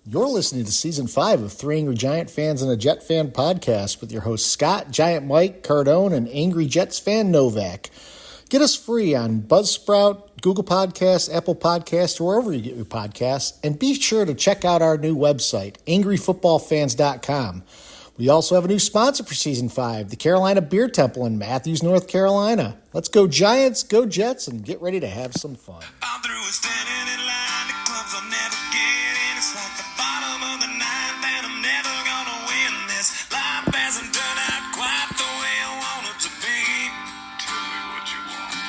You're listening to Season 5 of Three Angry Giant Fans and a Jet Fan podcast with your hosts Scott, Giant Mike, Cardone, and Angry Jets fan Novak. Get us free on Buzzsprout, Google Podcasts, Apple Podcasts, or wherever you get your podcasts. And be sure to check out our new website, angryfootballfans.com. We also have a new sponsor for Season 5, the Carolina Beer Temple in Matthews, North Carolina. Let's go Giants, go Jets, and get ready to have some fun. I'm through with standing in line. The clubs I'll never get in. It's like the bottom of the ninth, and I'm never gonna win this. Life hasn't turned out quite the way I want it to be. Tell me what you want.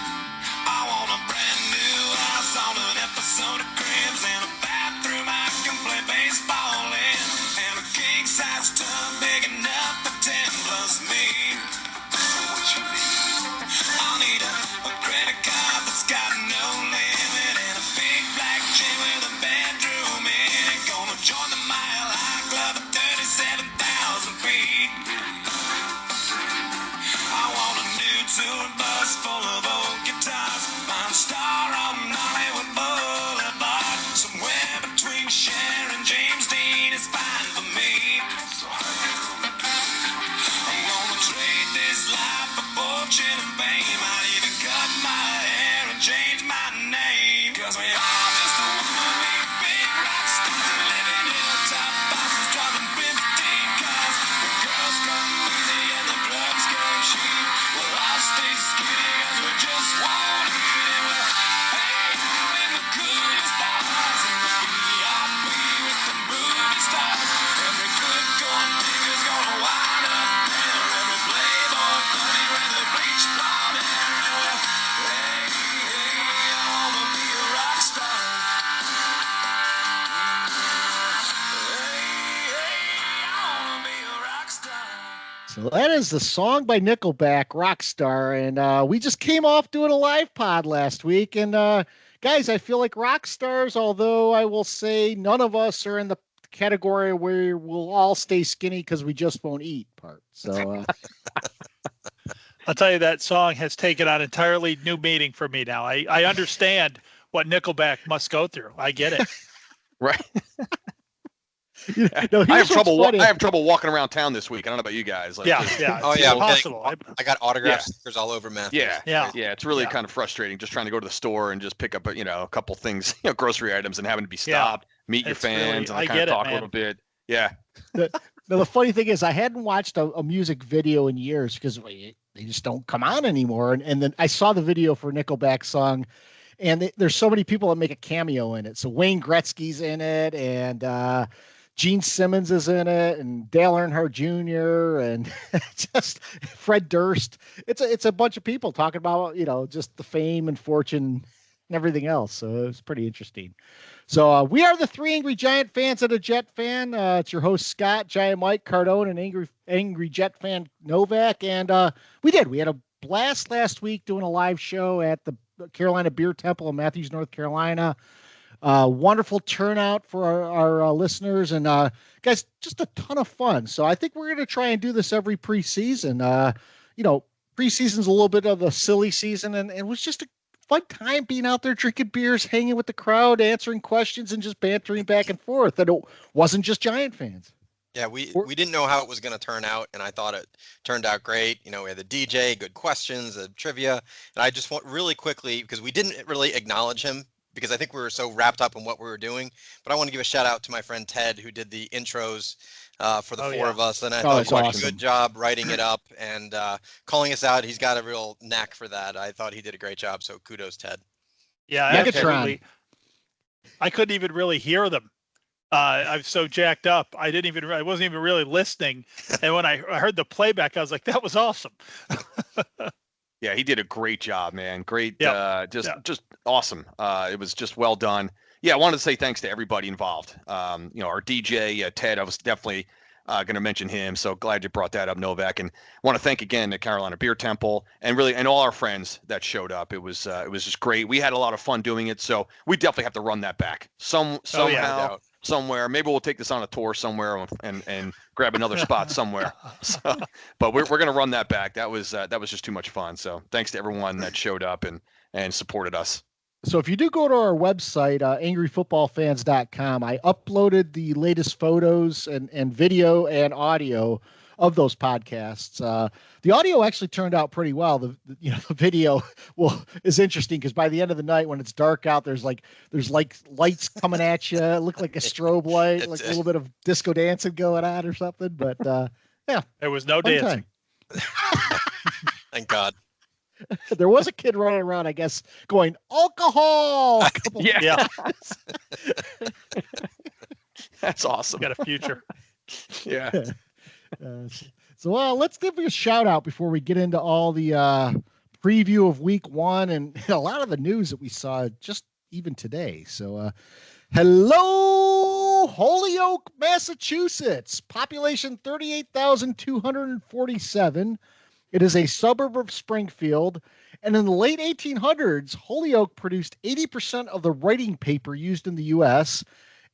I want a brand new house on an episode of Cribs and a bathroom I can play baseball in, and a king size tub big enough for 10 plus me. That's what you need. I'll need a credit card that's got no limit and a big black chain with a bedroom in it. Gonna join the Mile High Club at 37,000 feet. I want a new tour bus full of old guitars. My star on Hollywood Boulevard. Somewhere between Cher and James Dean is fine for me. So I'm gonna trade this life for fortune and fame. I'd even cut my hair and change my name. Cause we all just wanna be big rock stars and living hilltop bosses driving 15 cars. The girls come easy and the drugs come cheap. We'll all stay skinny cause we just won't eat. And we'll hang out in the coolest bars in the VIP with the movie stars. Every good gold digger's gonna wind up there. Every playboy bunny with the bleached blonde hair. And we'll, hey, I wanna be a rock star. Hey, I wanna be a rock star. So that is the song by Nickelback, Rockstar, and we just came off doing a live pod last week. And guys, I feel like rock stars, although I will say none of us are in the category where we'll all stay skinny because we just won't eat part. So I'll tell you, that song has taken on entirely new meaning for me now. I understand what Nickelback must go through. I get it. Right. no, I have here's what's trouble. funny. I have trouble walking around town this week. I don't know about you guys. Like, Yeah, just- yeah. Oh it's yeah, impossible. I got autograph Yeah. stickers all over Matthews. yeah, Yeah. It's really Yeah. kind of frustrating just trying to go to the store and just pick up, a couple things, grocery items, and having to be Yeah. stopped, meet your It's really- fans, I and kind get of it, talk a man. little bit. Yeah. Now, the funny thing is, I hadn't watched a music video in years because they just don't come on anymore. And then I saw the video for Nickelback song, and there's so many people that make a cameo in it. So Wayne Gretzky's in it, and Gene Simmons is in it, and Dale Earnhardt Jr. and just Fred Durst. It's a bunch of people talking about just the fame and fortune and everything else. So it's pretty interesting. So we are the Three Angry Giant Fans and a Jet Fan. It's your host Scott, Giant Mike, Cardone, and Angry Jet Fan Novak. And we had a blast last week doing a live show at the Carolina Beer Temple in Matthews, North Carolina. Wonderful turnout for our listeners, and guys, just a ton of fun. So I think we're going to try and do this every preseason. Preseason's a little bit of a silly season, and it was just a fun time being out there drinking beers, hanging with the crowd, answering questions, and just bantering back and forth. And it wasn't just Giant fans. Yeah, we didn't know how it was going to turn out, and I thought it turned out great. We had the DJ, good questions, trivia, and I just want really quickly, because we didn't really acknowledge him because I think we were so wrapped up in what we were doing. But I want to give a shout out to my friend Ted, who did the intros for the four of us, and I thought that's he did awesome. a good job writing it up and calling us out. He's got a real knack for that. I thought he did a great job, so kudos, Ted. Yeah, Megatron. absolutely. I couldn't even really hear them. I'm so jacked up. I wasn't even really listening. And when I heard the playback, I was like, that was awesome. Yeah, he did a great job, man. Great, Yep. just awesome. It was just well done. Yeah, I wanted to say thanks to everybody involved. Our DJ, Ted, I was definitely going to mention him. So glad you brought that up, Novak. And want to thank again the Carolina Beer Temple and all our friends that showed up. It was just great. We had a lot of fun doing it. So we definitely have to run that back somehow. No doubt. Somewhere, maybe we'll take this on a tour somewhere and grab another spot somewhere. So, but we're gonna run that back. That was just too much fun. So thanks to everyone that showed up and supported us. So if you do go to our website, angryfootballfans.com, I uploaded the latest photos and video and audio of those podcasts. The audio actually turned out pretty well. The video is interesting because by the end of the night when it's dark out, there's lights coming at you. It looked like a strobe light, like a little bit of disco dancing going on or something. But yeah, There was no fun dancing. time. Thank God. There was a kid running around, I guess, going alcohol. Yeah, That's awesome. got a future. Yeah. So let's give you a shout out before we get into all the preview of week one and a lot of the news that we saw just even today. So hello, Holyoke, Massachusetts, population 38,247. It is a suburb of Springfield. And in the late 1800s, Holyoke produced 80% of the writing paper used in the U.S.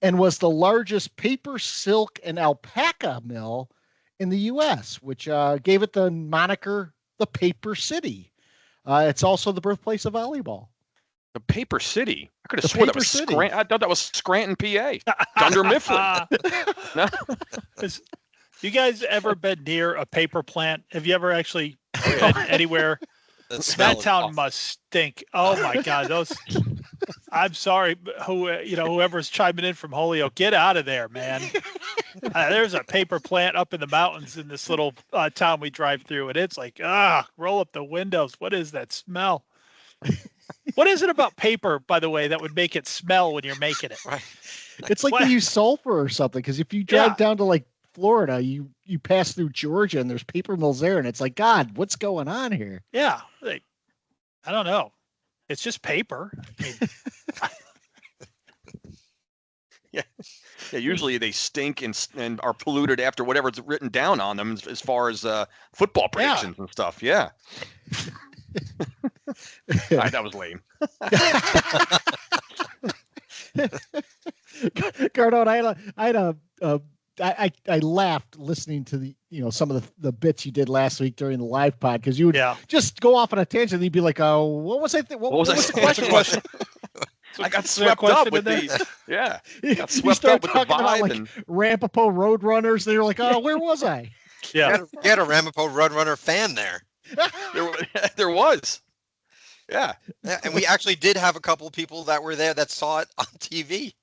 and was the largest paper, silk, and alpaca mill in the U.S., which gave it the moniker the Paper City. It's also the birthplace of volleyball. The Paper City. I could have The sworn that Paper was City. I thought that was Scranton, PA. Dunder Mifflin. No? You guys ever been near a paper plant? Have you ever actually been anywhere? The smell That is town awful. must stink. Oh my God, those. I'm sorry, but whoever's chiming in from Holyoke, get out of there, man. There's a paper plant up in the mountains in this little town we drive through, and it's like, roll up the windows. What is that smell? What is it about paper, by the way, that would make it smell when you're making it? Right. It's like What? they use sulfur or something, because if you drive Yeah. down to like Florida, you pass through Georgia and there's paper mills there, and it's like, God, what's going on here? Yeah, I don't know. It's just paper. I mean, Yeah, usually they stink and are polluted after whatever's written down on them as far as football predictions and stuff. Yeah. That was lame. Cardone, I laughed listening to the some of the bits you did last week during the live pod, because you would just go off on a tangent and you'd be like, oh, what was I what was the question? I got Is there a swept up question with in the got You swept start up with the talking about vibe like and Ramapo Roadrunners, and you're like, oh, where was I? yeah. You had a Ramapo Roadrunner fan there. there was. Yeah. Yeah, and we actually did have a couple of people that were there that saw it on TV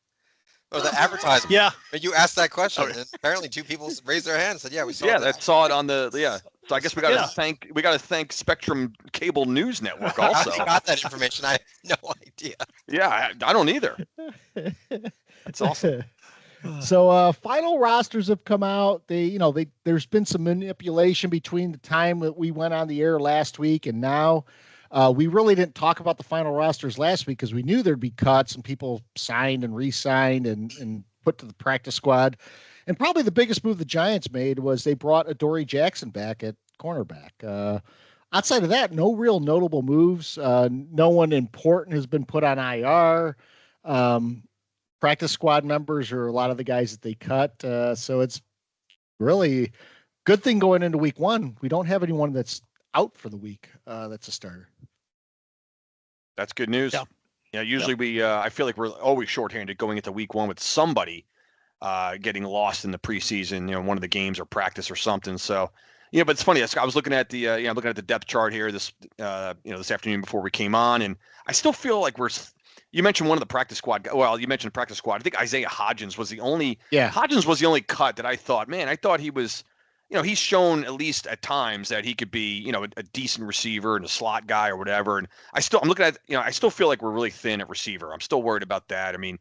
or the advertisement. Yeah. And you asked that question, Okay. and apparently two people raised their hand and said, "Yeah, we saw Yeah, that." that saw it on the So I guess we got to thank Spectrum Cable News Network How also. they got that information? I have no idea. Yeah, I don't either. That's awesome. So final rosters have come out. There's been some manipulation between the time that we went on the air last week and now. We really didn't talk about the final rosters last week because we knew there'd be cuts and people signed and re-signed and put to the practice squad. And probably the biggest move the Giants made was they brought Adoree Jackson back at cornerback. Outside of that, no real notable moves. No one important has been put on IR. Practice squad members are a lot of the guys that they cut. So it's really good thing going into week one. We don't have anyone that's out for the week. That's a starter. That's good news. Yeah. Yeah, usually we I feel like we're always shorthanded going into week one with somebody getting lost in the preseason, one of the games or practice or something. So, but it's funny. I was looking at the looking at the depth chart here this afternoon before we came on, and I still feel like you mentioned one of the practice squad. Well, you mentioned practice squad. I think Isaiah Hodgins was the only cut that I thought he was, he's shown at least at times that he could be, a decent receiver and a slot guy or whatever. And I'm looking at, I still feel like we're really thin at receiver. I'm still worried about that. I mean,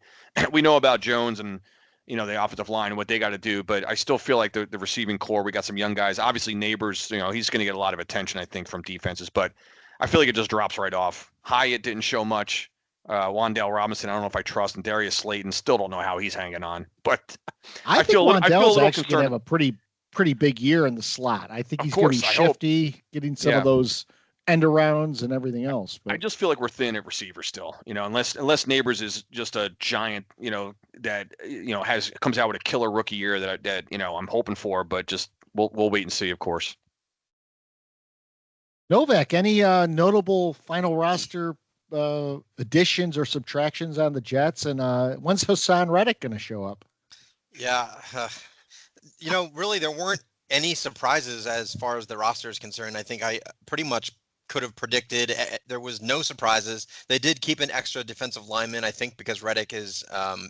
we know about Jones and, the offensive line and what they got to do, but I still feel like the receiving core, we got some young guys. Obviously, Neighbors, he's going to get a lot of attention, I think, from defenses, but I feel like it just drops right off. Hyatt didn't show much. Wandale Robinson, I don't know if I trust, and Darius Slayton, still don't know how he's hanging on. But I think feel Wandale's a little actually going to have a pretty big year in the slot. I think he's going to be shifty, getting some of those end arounds and everything else. But I just feel like we're thin at receiver still, unless Neighbors is just a giant, that comes out with a killer rookie year that I'm hoping for, but just we'll wait and see, of course. Novak, any notable final roster additions or subtractions on the Jets? And when's Hassan Reddick going to show up? Yeah, really there weren't any surprises as far as the roster is concerned. I think I pretty much could have predicted. There was no surprises. They did keep an extra defensive lineman, I think, because Reddick has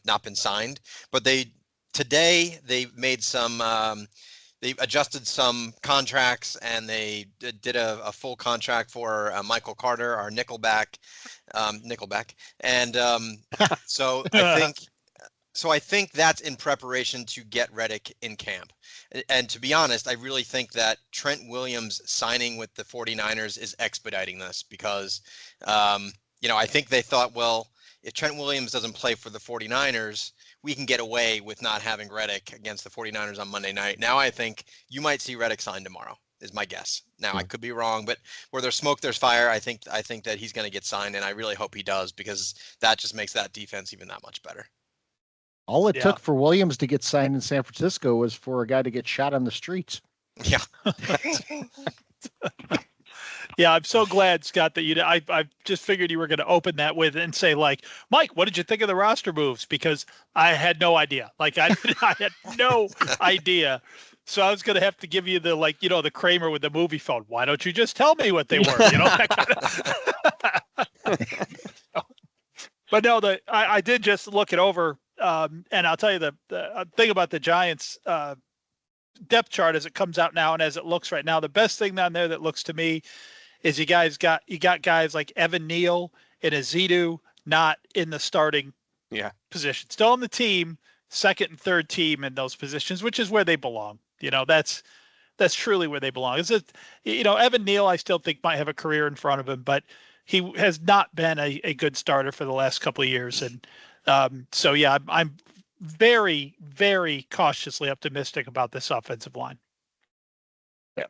not been signed. But today they made some. They adjusted some contracts, and they did a full contract for Michael Carter, our Nickelback, and so I think. So I think that's in preparation to get Reddick in camp. And to be honest, I really think that Trent Williams signing with the 49ers is expediting this because, I think they thought, well, if Trent Williams doesn't play for the 49ers, we can get away with not having Reddick against the 49ers on Monday night. Now I think you might see Reddick signed tomorrow is my guess. Now I could be wrong, but where there's smoke, there's fire. I think that he's going to get signed, and I really hope he does because that just makes that defense even that much better. All it took for Williams to get signed in San Francisco was for a guy to get shot on the streets. Yeah. Yeah, I'm so glad, Scott, that I just figured you were going to open that with and say, like, Mike, what did you think of the roster moves? Because I had no idea. Like, I had no idea. So I was going to have to give you the, like, the Kramer with the movie phone. Why don't you just tell me what they were? That kind of... But no, I did just look it over. And I'll tell you the thing about the Giants depth chart as it comes out now and as it looks right now, the best thing down there that looks to me is you got guys like Evan Neal and Azidu not in the starting position, still on the team, second and third team in those positions, which is where they belong. That's truly where they belong. Is it? Evan Neal, I still think might have a career in front of him, but he has not been a good starter for the last couple of years. And so, yeah, I'm very, very cautiously optimistic about this offensive line. Yeah.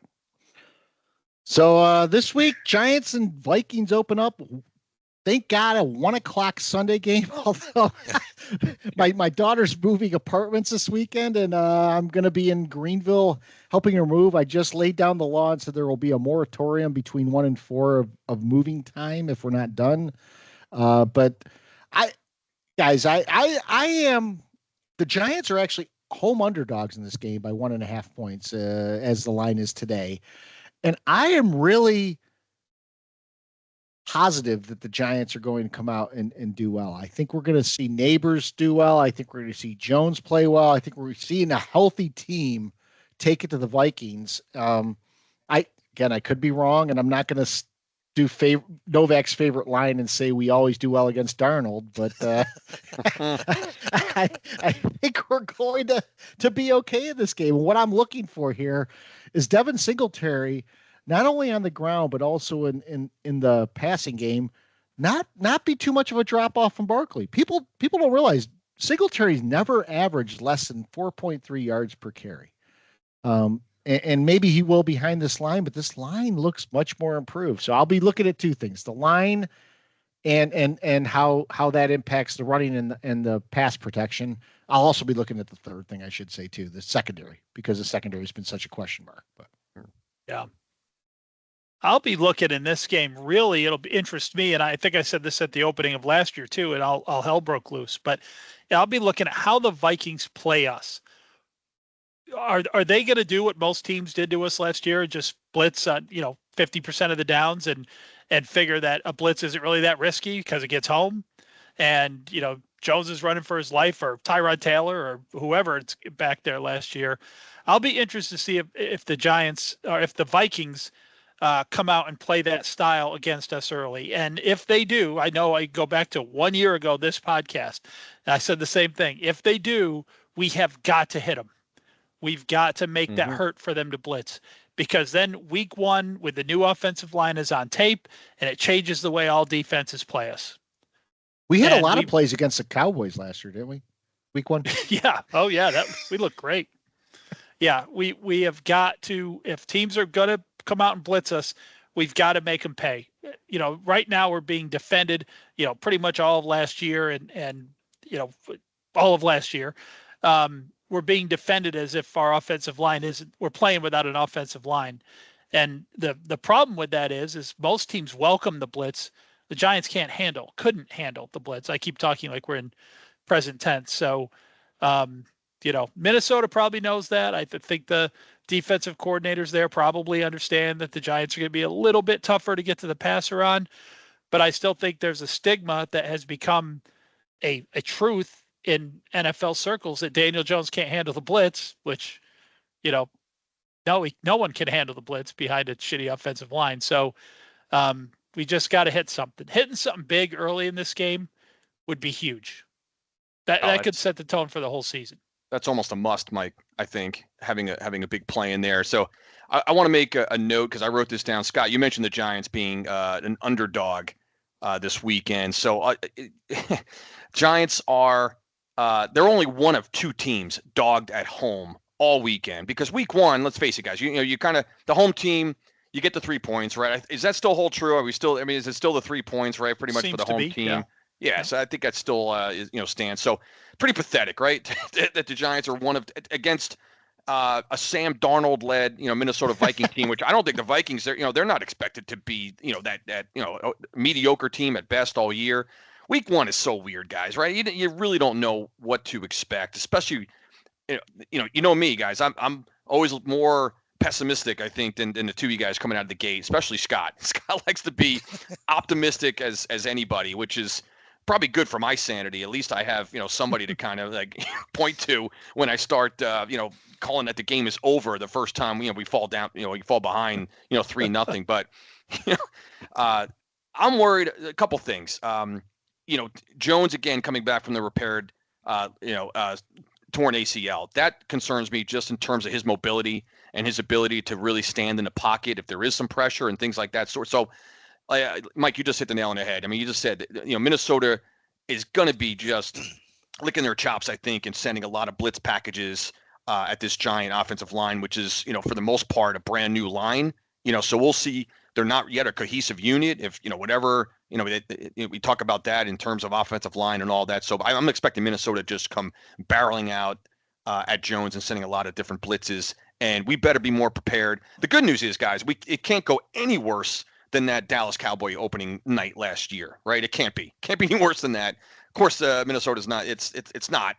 So this week, Giants and Vikings open up. Thank God, a 1:00 Sunday game. Although my daughter's moving apartments this weekend, and I'm going to be in Greenville helping her move. I just laid down the law and said there will be a moratorium between 1 and 4 of moving time if we're not done. But I am. The Giants are actually home underdogs in this game by 1.5 points, as the line is today, and I am really positive that the Giants are going to come out and do well. I think we're going to see Neighbors do well. I think we're going to see Jones play well. I think we're seeing a healthy team take it to the Vikings. I could be wrong, and I'm not going to do Novak's favorite line and say we always do well against Darnold, but I think we're going to be okay in this game. And what I'm looking for here is Devin Singletary, not only on the ground but also in the passing game, not be too much of a drop off from Barkley. People don't realize Singletary's never averaged less than 4.3 yards per carry. And maybe he will behind this line, but this line looks much more improved. So I'll be looking at two things: the line and how that impacts the running and the pass protection. I'll also be looking at the third thing, I should say, too, the secondary, because the secondary has been such a question mark. But yeah, I'll be looking in this game. Really, it'll interest me, and I think I said this at the opening of last year too, and all hell broke loose. But I'll be looking at how the Vikings play us. Are they going to do what most teams did to us last year, just blitz on 50% of the downs and figure that a blitz isn't really that risky because it gets home, and Jones is running for his life, or Tyrod Taylor or whoever it's back there last year. I'll be interested to see if the Giants or if the Vikings come out and play that style against us early. And if they do, I know I go back to 1 year ago, this podcast, and I said the same thing. If they do, we have got to hit them. We've got to make that hurt for them to blitz, because then week 1 with the new offensive line is on tape, and it changes the way all defenses play us. We had a lot of plays against the Cowboys last year, didn't we? Week 1. Yeah. Oh yeah. We look great. Yeah. We have got to, if teams are going to come out and blitz us, we've got to make them pay. Right now we're being defended, pretty much all of last year and all of last year. We're being defended as if our offensive line we're playing without an offensive line. And the problem with that is most teams welcome the blitz The Giants couldn't handle the blitz. I keep talking like we're in present tense. So, Minnesota probably knows that. I think the defensive coordinators there probably understand that the Giants are going to be a little bit tougher to get to the passer on. But I still think there's a stigma that has become a truth in NFL circles that Daniel Jones can't handle the blitz, which, no one can handle the blitz behind a shitty offensive line. So we just got to hit something. Hitting something big early in this game would be huge. That could set the tone for the whole season. That's almost a must, Mike. I think having a big play in there. So I want to make a note because I wrote this down. Scott, you mentioned the Giants being an underdog this weekend. So Giants are they're only one of two teams dogged at home all weekend because week one, let's face it, guys, you kind of the home team, you get the 3 points, right? Is that still hold true? Are we still? I mean, is it still the 3 points, right? Pretty much Seems for the home team. Yeah, so I think that still stands. So pretty pathetic, right? that the Giants are one of against a Sam Darnold-led Minnesota Viking team, which I don't think the Vikings they're not expected to be that mediocre team at best all year. Week one is so weird, guys, right? You really don't know what to expect, especially you know me, guys. I'm always more pessimistic, I think, than the two of you guys coming out of the gate, especially Scott. Scott likes to be optimistic as anybody, which is probably good for my sanity. At least I have, somebody to kind of like point to when I start, calling that the game is over the first time, we fall down, we fall behind, 3-0. But, I'm worried a couple things. Jones, again, coming back from the repaired, torn ACL, that concerns me just in terms of his mobility and his ability to really stand in the pocket if there is some pressure and things like that. So, Mike, you just hit the nail on the head. I mean, you just said, Minnesota is going to be just licking their chops, I think, and sending a lot of blitz packages at this Giant offensive line, which is, for the most part, a brand new line. So we'll see. They're not yet a cohesive unit. If, whatever, we talk about that in terms of offensive line and all that. So I'm expecting Minnesota to just come barreling out at Jones and sending a lot of different blitzes. And we better be more prepared. The good news is, guys, it can't go any worse than that Dallas Cowboy opening night last year, right? It can't be any worse than that. Of course, Minnesota's not. It's not.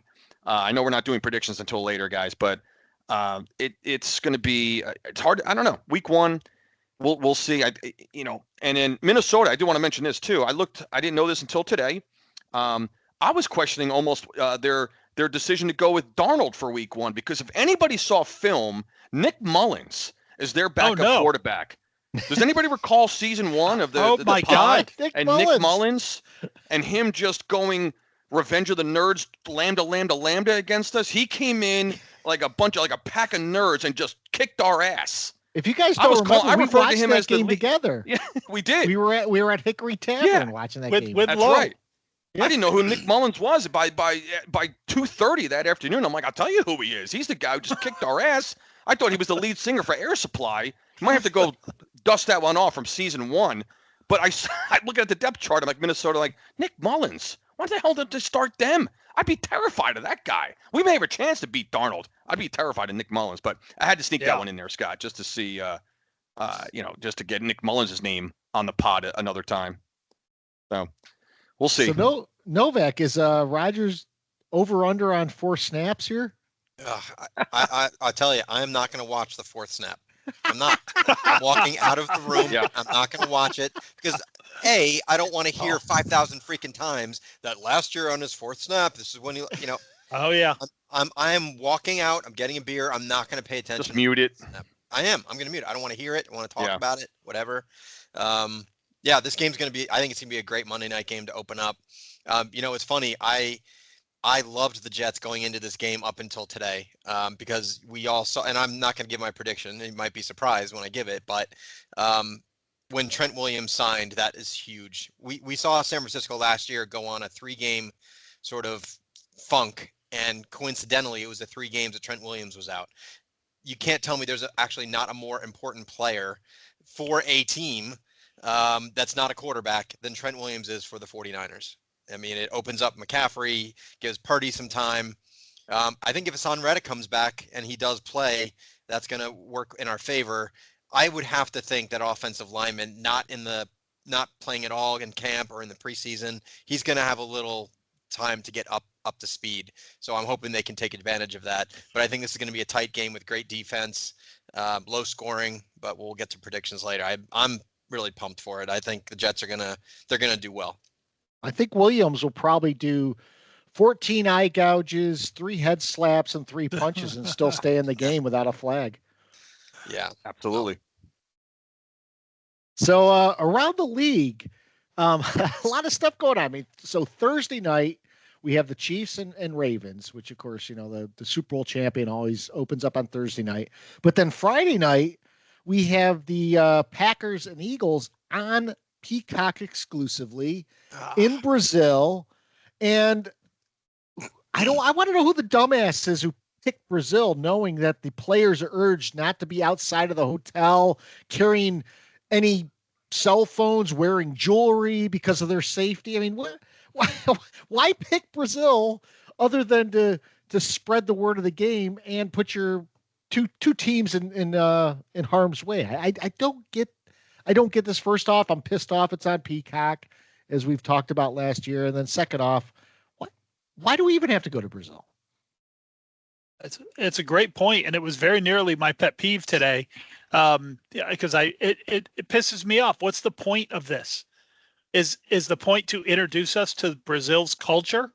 I know we're not doing predictions until later, guys, but it's going to be. It's hard. I don't know. Week one, we'll see. And then Minnesota. I do want to mention this too. I didn't know this until today. I was questioning almost their decision to go with Darnold for week one because if anybody saw film, Nick Mullins is their backup quarterback. Does anybody recall season one of the my pod God, Nick Mullins and him just going Revenge of the Nerds lambda against us? He came in like a pack of nerds and just kicked our ass. If you guys don't remember, we watched that game together. Yeah, we did. We were at Hickory Tavern watching that game. With That's Lowe. right. Yeah. I didn't know who Nick Mullins was by 2:30 that afternoon. I'm like, I'll tell you who he is. He's the guy who just kicked our ass. I thought he was the lead singer for Air Supply. You might have to go dust that one off from season one. But I look at the depth chart. I'm like, Minnesota, like, Nick Mullins. Why the hell did they start them? I'd be terrified of that guy. We may have a chance to beat Darnold. I'd be terrified of Nick Mullins. But I had to sneak that one in there, Scott, just to see, just to get Nick Mullins' name on the pod another time. So we'll see. So Novak, is Rodgers over-under on 4 snaps here? I'll tell you, I am not going to watch the 4th snap. I'm not. I'm walking out of the room. Yeah. I'm not going to watch it because I don't want to hear 5,000 freaking times that last year on his 4th snap, this is when Oh yeah. I'm walking out. I'm getting a beer. I'm not going to pay attention. Just mute it. I am. I'm going to mute it. I don't want to hear it. I want to talk about it. Whatever. This game's going to be. I think it's going to be a great Monday night game to open up. It's funny. I loved the Jets going into this game up until today because we all saw, and I'm not going to give my prediction. You might be surprised when I give it, but when Trent Williams signed, that is huge. We saw San Francisco last year go on a 3-game sort of funk, and coincidentally, it was the 3 games that Trent Williams was out. You can't tell me there's actually not a more important player for a team that's not a quarterback than Trent Williams is for the 49ers. I mean, it opens up McCaffrey, gives Purdy some time. I think if Hassan Reddick comes back and he does play, that's going to work in our favor. I would have to think that offensive linemen, not in the not playing at all in camp or in the preseason. He's going to have a little time to get up to speed. So I'm hoping they can take advantage of that. But I think this is going to be a tight game with great defense, low scoring. But we'll get to predictions later. I'm really pumped for it. I think the Jets they're gonna do well. I think Williams will probably do 14 eye gouges, 3 head slaps, and 3 punches, and still stay in the game without a flag. Yeah, Absolutely. So around the league, a lot of stuff going on. I mean, so Thursday night we have the Chiefs and Ravens, which of course, the Super Bowl champion always opens up on Thursday night. But then Friday night we have the Packers and Eagles on Peacock exclusively in Brazil. And I want to know who the dumbass is who picked Brazil, knowing that the players are urged not to be outside of the hotel carrying any cell phones, wearing jewelry because of their safety. I mean, why pick Brazil other than to spread the word of the game and put your two teams in harm's way? I don't get this. First off, I'm pissed off it's on Peacock, as we've talked about last year, and then second off, why do we even have to go to Brazil? It's a great point, and it was very nearly my pet peeve today, because it pisses me off. What's the point of this? Is the point to introduce us to Brazil's culture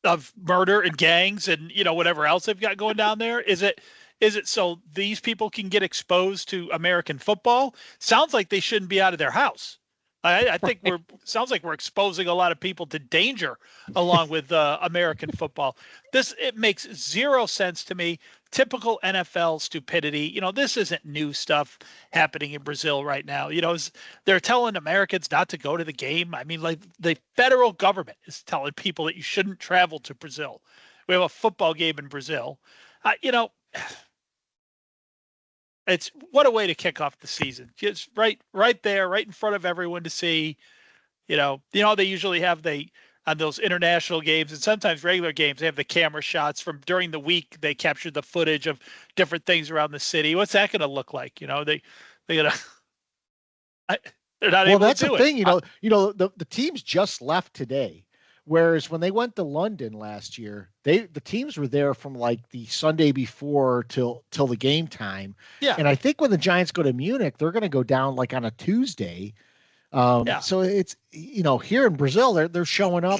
of murder and gangs and whatever else they've got going down there? Is it so these people can get exposed to American football? Sounds like they shouldn't be out of their house. I think sounds like we're exposing a lot of people to danger along with American football. It makes zero sense to me. Typical NFL stupidity. This isn't new stuff happening in Brazil right now. They're telling Americans not to go to the game. I mean, like the federal government is telling people that you shouldn't travel to Brazil. We have a football game in Brazil. It's what a way to kick off the season. Just right there, right in front of everyone to see. They usually have on those international games and sometimes regular games, they have the camera shots from during the week. They captured the footage of different things around the city. What's that going to look like? They're not able to do it. Well, that's the thing. The teams just left today. Whereas when they went to London last year, the teams were there from like the Sunday before till the game time. Yeah. And I think when the Giants go to Munich, they're going to go down like on a Tuesday. So it's, here in Brazil, they're showing up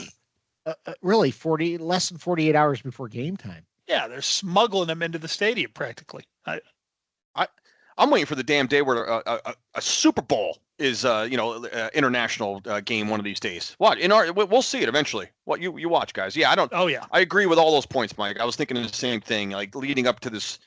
really less than 48 hours before game time. Yeah. They're smuggling them into the stadium practically. I'm waiting for the damn day where a Super Bowl is international game one of these days. We'll see it eventually. You watch, guys. Yeah, I agree with all those points, Mike. I was thinking the same thing, like leading up to this,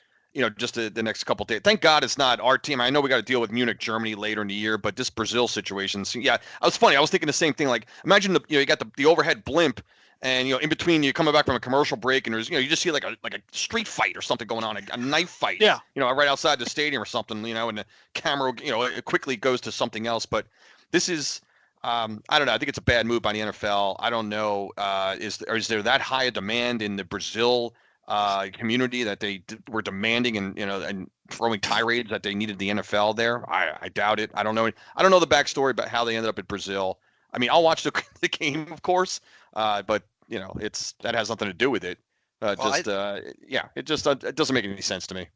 just the next couple of days. Thank God it's not our team. I know we got to deal with Munich, Germany later in the year, but this Brazil situation. So, yeah, I was thinking the same thing. Like imagine you got the overhead blimp. And in between, you're coming back from a commercial break, and there's you just see like a street fight or something going on, a knife fight. Yeah. Right outside the stadium or something. And the camera, it quickly goes to something else. But this is, I don't know. I think it's a bad move by the NFL. I don't know. Is there that high a demand in the Brazil community that they were demanding and throwing tirades that they needed the NFL there? I doubt it. I don't know. I don't know the backstory about how they ended up in Brazil. I mean, I'll watch the game, of course, but. That has nothing to do with it. It doesn't make any sense to me.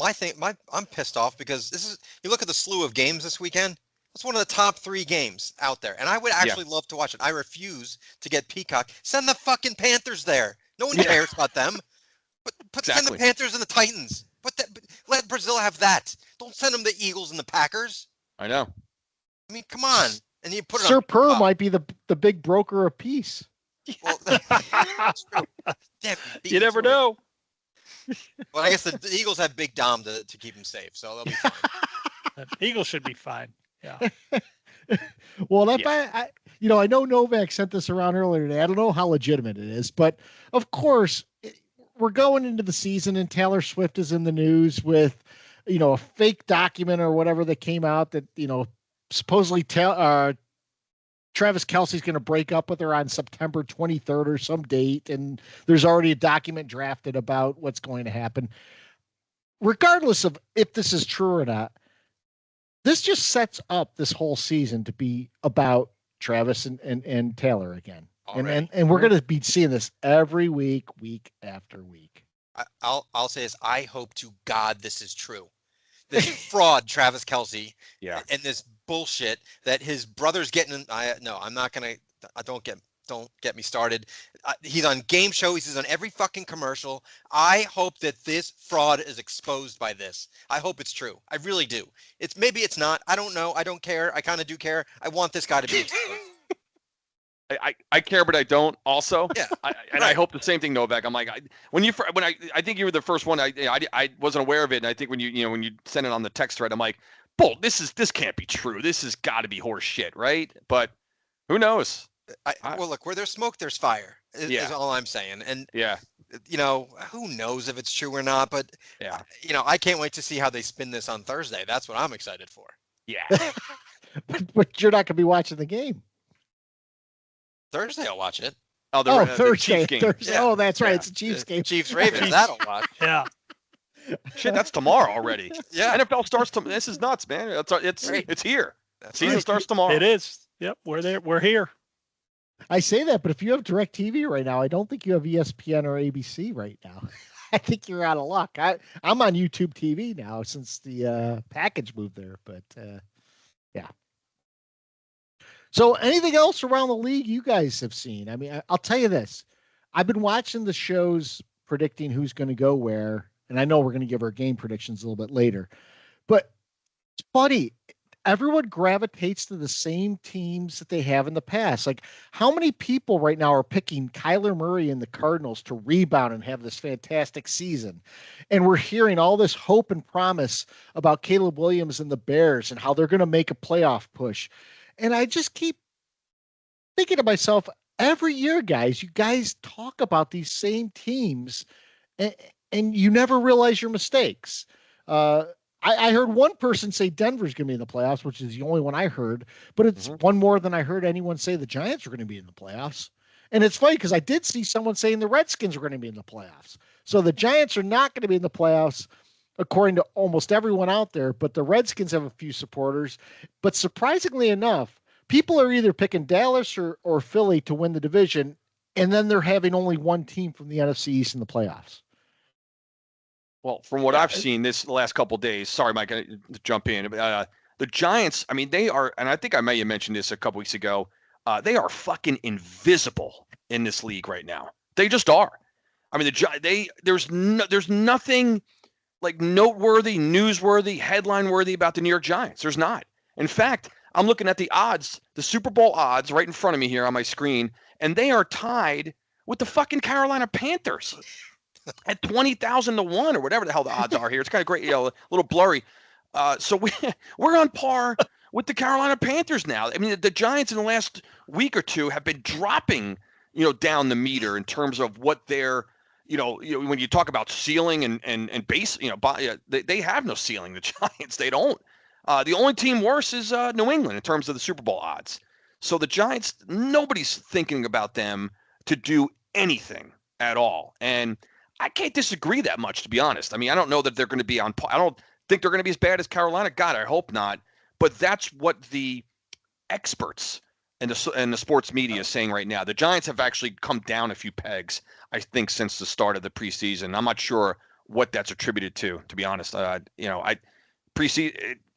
I'm pissed off because you look at the slew of games this weekend. It's one of the top 3 games out there, and I would actually love to watch it. I refuse to get Peacock. Send the fucking Panthers there. No one cares about them. But send the Panthers and the Titans. Let Brazil have that. Don't send them the Eagles and the Packers. I know. I mean, come on. And you put it Sir on Purr might be the big broker of peace. Well, that's true. Damn, you never know. Well, I guess the Eagles have Big Dom to keep him safe, so they'll be fine. Eagles should be fine. Yeah. Well, I know Novak sent this around earlier today. I don't know how legitimate it is, but of course, we're going into the season, and Taylor Swift is in the news with, a fake document or whatever that came out that supposedly Travis Kelce's going to break up with her on September 23rd or some date, and there's already a document drafted about what's going to happen. Regardless of if this is true or not, this just sets up this whole season to be about Travis and Taylor again. And we're going to be seeing this every week after week. I'll say this. I hope to God this is true. This fraud, Travis Kelce, and this bullshit that his brother's getting. I'm not gonna. Don't get me started. He's on game shows. He's on every fucking commercial. I hope that this fraud is exposed by this. I hope it's true. I really do. Maybe it's not. I don't know. I don't care. I kind of do care. I want this guy to be exposed. I care, but I don't. Also, Yeah, I hope the same thing, Novak. I'm like, I think you were the first one. I wasn't aware of it, and I think when you sent it on the text thread, I'm like, bull. This can't be true. This has got to be horse shit, right? But who knows? Well, look, where there's smoke, there's fire. Is all I'm saying. And who knows if it's true or not? But I can't wait to see how they spin this on Thursday. That's what I'm excited for. Yeah. but you're not going to be watching the game. Thursday, I'll watch it. Thursday. Game. Thursday. Yeah. Oh, that's right. It's a Chiefs game. Chiefs Ravens. That'll watch. Yeah. Shit, that's tomorrow already. Yeah. NFL starts tomorrow. This is nuts, man. It's here. That's Season right. starts tomorrow. It is. Yep. We're there. We're here. I say that, but if you have DirecTV right now, I don't think you have ESPN or ABC right now. I think you're out of luck. I'm on YouTube TV now since the package moved there, but yeah. So anything else around the league you guys have seen? I mean, I'll tell you this. I've been watching the shows predicting who's going to go where, and I know we're going to give our game predictions a little bit later, but it's funny. Everyone gravitates to the same teams that they have in the past. Like, how many people right now are picking Kyler Murray and the Cardinals to rebound and have this fantastic season? And we're hearing all this hope and promise about Caleb Williams and the Bears and how they're going to make a playoff push. And I just keep thinking to myself, every year, guys, you guys talk about these same teams and you never realize your mistakes. I heard one person say Denver's going to be in the playoffs, which is the only one I heard, but it's one more than I heard anyone say the Giants are going to be in the playoffs. And it's funny because I did see someone saying the Redskins are going to be in the playoffs. So the Giants are not going to be in the playoffs, according to almost everyone out there, but the Redskins have a few supporters. But surprisingly enough, people are either picking Dallas or Philly to win the division, and then they're having only one team from the NFC East in the playoffs. Well, from what I've seen this last couple of days, sorry, Mike, to jump in. The Giants, I mean, they are, and I think I may have mentioned this a couple weeks ago, they are fucking invisible in this league right now. They just are. I mean, there's nothing like noteworthy, newsworthy, headline-worthy about the New York Giants. There's not. In fact, I'm looking at the odds, the Super Bowl odds right in front of me here on my screen, and they are tied with the fucking Carolina Panthers. At 20,000 to 1 or whatever the hell the odds are here. It's kind of great, a little blurry. So we're on par with the Carolina Panthers now. I mean, the Giants in the last week or two have been dropping, down the meter in terms of what they're, when you talk about ceiling and base, they have no ceiling. The Giants, they don't. The only team worse is New England in terms of the Super Bowl odds. So the Giants, nobody's thinking about them to do anything at all. And I can't disagree that much, to be honest. I mean, I don't know that they're going to be on – I don't think they're going to be as bad as Carolina. God, I hope not. But that's what the experts and the sports media is saying right now. The Giants have actually come down a few pegs, I think, since the start of the preseason. I'm not sure what that's attributed to be honest.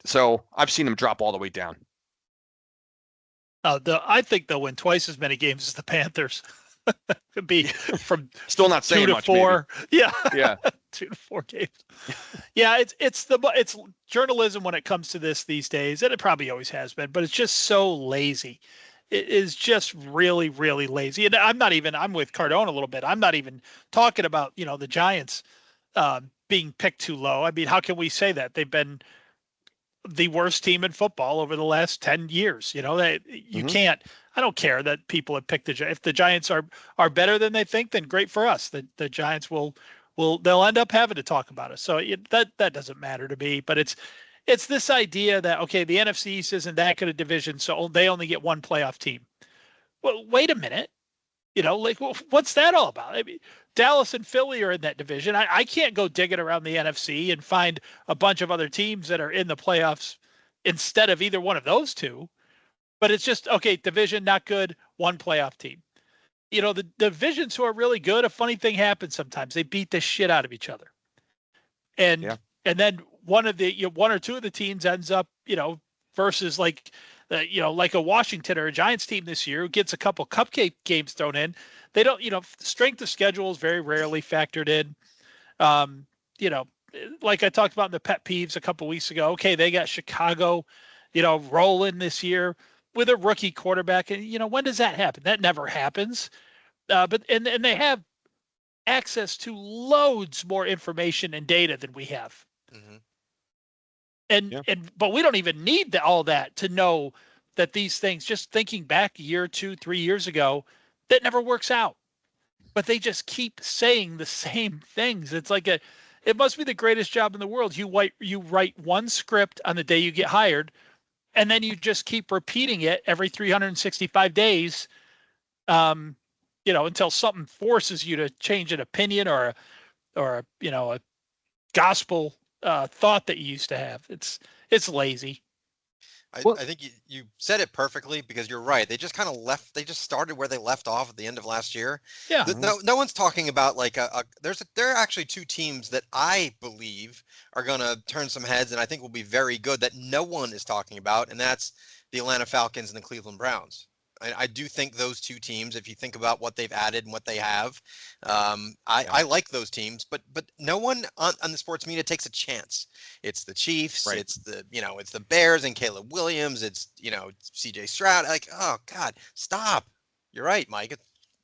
So I've seen them drop all the way down. I think they'll win twice as many games as the Panthers. Could be from still not saying 2 to much, 4. Maybe. Yeah. 2 to 4 games. Yeah, it's journalism when it comes to this these days, and it probably always has been, but it's just so lazy. It is just really, really lazy. And I'm with Cardone a little bit. I'm not even talking about, the Giants being picked too low. I mean, how can we say that? They've been the worst team in football over the last 10 years. You can't. I don't care that people have picked if the Giants are better than they think, then great for us. The Giants they'll end up having to talk about us. So that doesn't matter to me. But it's this idea that, okay, the NFC East isn't that good a division, so they only get one playoff team. Well, wait a minute. What's that all about? I mean, Dallas and Philly are in that division. I can't go digging around the NFC and find a bunch of other teams that are in the playoffs instead of either one of those two. But it's just, okay, division, not good, one playoff team. The divisions who are really good, a funny thing happens sometimes. They beat the shit out of each other. And then one or two of the teams ends up, versus like a Washington or a Giants team this year who gets a couple cupcake games thrown in. They don't, strength of schedule is very rarely factored in. Like I talked about in the Pet Peeves a couple weeks ago. Okay, they got Chicago, rolling this year with a rookie quarterback. And, when does that happen? That never happens. But they have access to loads more information and data than we have. Mm-hmm. But we don't even need all that to know that these things, just thinking back a year, 2, 3 years ago, that never works out. But they just keep saying the same things. It's like it must be the greatest job in the world. You write one script on the day you get hired, and then you just keep repeating it every 365 days, until something forces you to change an opinion or a gospel thought that you used to have. It's lazy. I think you said it perfectly, because you're right. They just kind of they just started where they left off at the end of last year. Yeah. No one's talking about like there are actually two teams that I believe are going to turn some heads and I think will be very good that no one is talking about. And that's the Atlanta Falcons and the Cleveland Browns. I do think those two teams, if you think about what they've added and what they have, I like those teams, but no one on the sports media takes a chance. It's the Chiefs, Right. it's the Bears and Caleb Williams, it's CJ Stroud. Like, oh God, stop. You're right, Mike.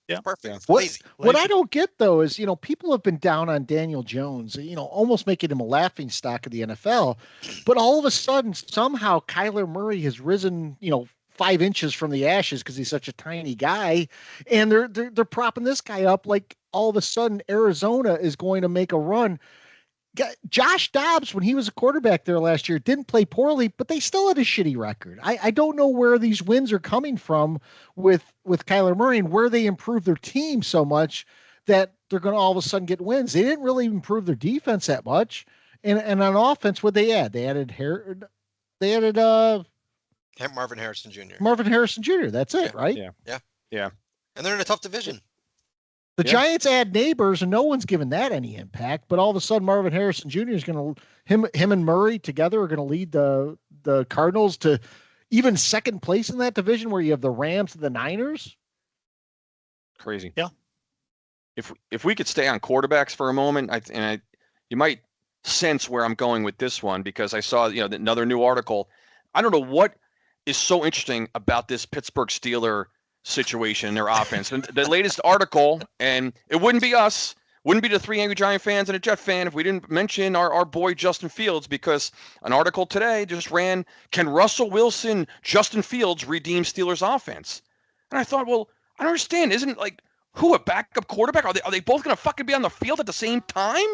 It's perfect. Yeah. It's lazy. What I don't get though is, people have been down on Daniel Jones, almost making him a laughing stock of the NFL, but all of a sudden somehow Kyler Murray has risen, 5 inches from the ashes because he's such a tiny guy, and they're propping this guy up like all of a sudden Arizona is going to make a run. Josh Dobbs, when he was a quarterback there last year, didn't play poorly, but they still had a shitty record. I don't know where these wins are coming from with Kyler Murray and where they improved their team so much that they're going to all of a sudden get wins. They didn't really improve their defense that much, and on offense, what they add? They added Marvin Harrison Jr. Marvin Harrison Jr. That's it, right? Yeah. And they're in a tough division. The Giants add neighbors, and no one's given that any impact. But all of a sudden, Marvin Harrison Jr. is going to him and Murray together are going to lead the Cardinals to even second place in that division, where you have the Rams and the Niners. Crazy. Yeah. If we could stay on quarterbacks for a moment, you might sense where I'm going with this one, because I saw another new article. I don't know what is so interesting about this Pittsburgh Steeler situation in their offense. And the latest article, and it wouldn't be us, wouldn't be the 3 Angry Giant fans and a Jet fan if we didn't mention our boy Justin Fields, because an article today just ran, can Russell Wilson, Justin Fields redeem Steelers offense? And I thought, well, I don't understand. Isn't it like, who, a backup quarterback? Are they both going to fucking be on the field at the same time?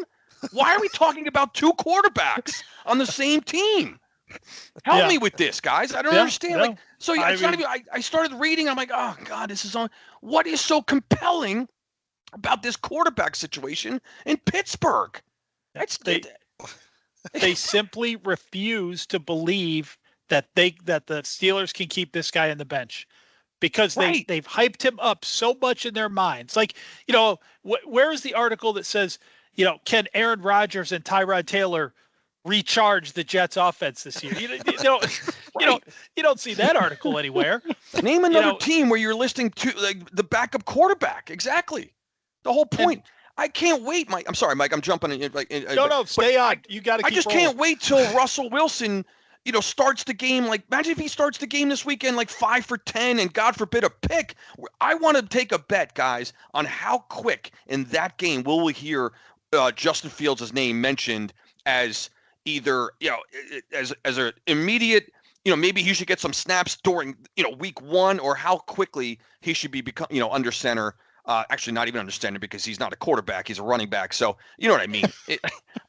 Why are we talking about 2 quarterbacks on the same team? Help me with this, guys. I don't understand. No. Like, so I started reading. I'm like, oh God, this is on. What is so compelling about this quarterback situation in Pittsburgh? They simply refuse to believe that the Steelers can keep this guy on the bench, because they've hyped him up so much in their minds. Like, where is the article that says, can Aaron Rodgers and Tyrod Taylor recharge the Jets offense this year? You don't see that article anywhere. Name another team where you're listing the backup quarterback. Exactly. The whole point. I can't wait, Mike. I'm sorry, Mike. I'm jumping in. No, stay on. You got to. I just can't wait till Russell Wilson, starts the game. Like, imagine if he starts the game this weekend like 5 for 10, and God forbid a pick. I want to take a bet, guys, on how quick in that game will we hear Justin Fields' name mentioned as either as an immediate, maybe he should get some snaps during week 1, or how quickly he should be under center. Actually, not even under center, because he's not a quarterback; he's a running back. So you know what I mean.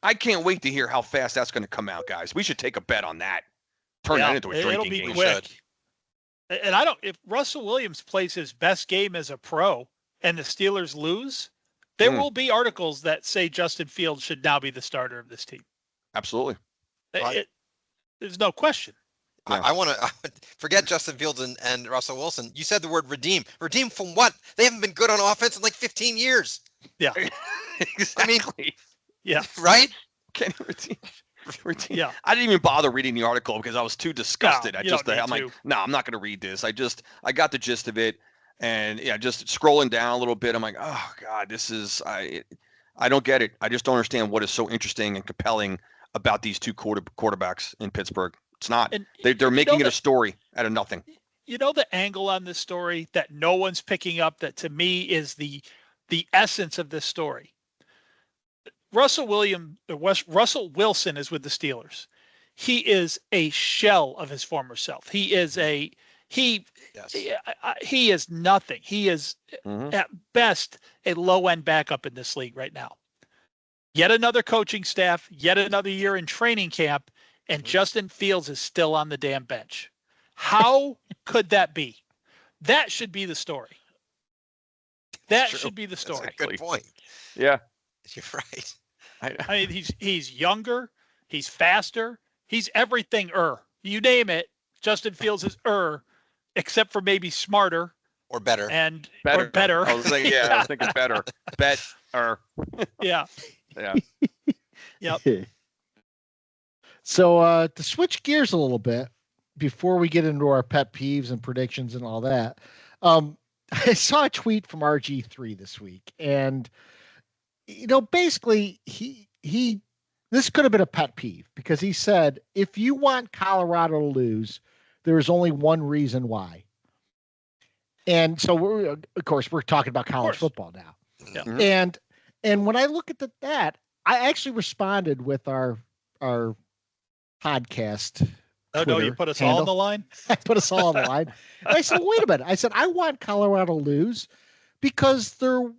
I can't wait to hear how fast that's going to come out, guys. We should take a bet on that. Turn that into a drinking game. Quick. And if Russell Williams plays his best game as a pro and the Steelers lose, there will be articles that say Justin Fields should now be the starter of this team. Absolutely. There's no question. Yeah. I want to forget Justin Fields and Russell Wilson. You said the word redeem. Redeem from what? They haven't been good on offense in like 15 years. Yeah. Exactly. Yeah. Right? Kenny Routine. Yeah. I didn't even bother reading the article because I was too disgusted. you don't need I'm like, to. no, I'm not going to read this. I got the gist of it, and yeah, just scrolling down a little bit, I'm like, oh God, I don't get it. I just don't understand what is so interesting and compelling about these two quarterbacks in Pittsburgh. It's not. And They're making it a story out of nothing. You know the angle on this story that no one's picking up, that to me is the essence of this story. Russell Wilson is with the Steelers. He is a shell of his former self. He is he is nothing. He is at best a low-end backup in this league right now. Yet another coaching staff, yet another year in training camp, and Justin Fields is still on the damn bench. How could that be? That should be the story. That should be the story. That's a good point. Yeah. You're right. I mean, he's younger, he's faster, he's everything. You name it. Justin Fields is except for maybe smarter or better. And better. Or better. I was thinking, I was thinking better. Better. Yeah. Yeah. Yep. So to switch gears a little bit before we get into our pet peeves and predictions and all that, I saw a tweet from RG3 this week, and basically this could have been a pet peeve because he said, if you want Colorado to lose, there is only one reason why. And so we're talking about college football now. Yeah. Mm-hmm. And when I look at that, I actually responded with our podcast. Oh, no, you put us all on the line? I put us all on the line. And I said, wait a minute. I said, I want Colorado to lose because they're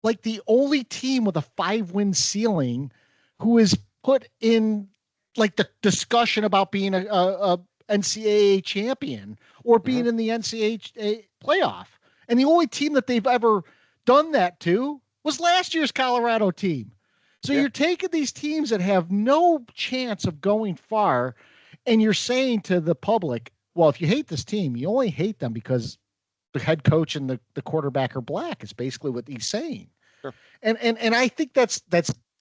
like the only team with a 5-win ceiling who is put in like the discussion about being a NCAA champion or being in the NCAA playoff. And the only team that they've ever done that to was last year's Colorado team. So you're taking these teams that have no chance of going far, and you're saying to the public, well, if you hate this team, you only hate them because the head coach and the quarterback are black. Is basically what he's saying. Sure. And I think that's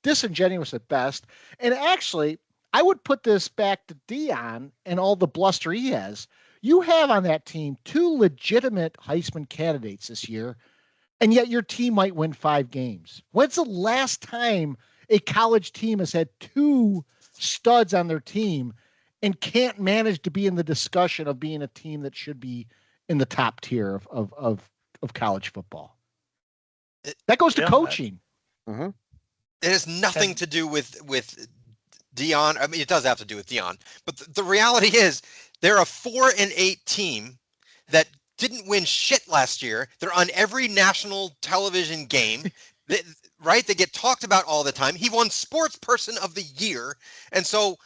disingenuous at best. And actually, I would put this back to Dion and all the bluster he has. You have on that team 2 legitimate Heisman candidates this year, and yet your team might win 5 games. When's the last time a college team has had 2 studs on their team and can't manage to be in the discussion of being a team that should be in the top tier of college football? That goes to coaching. It has nothing to do with Dion. I mean, it does have to do with Dion, but the reality is they're a 4-8 team that didn't win shit last year. They're on every national television game, right? They get talked about all the time. He won Sports Person of the Year, and so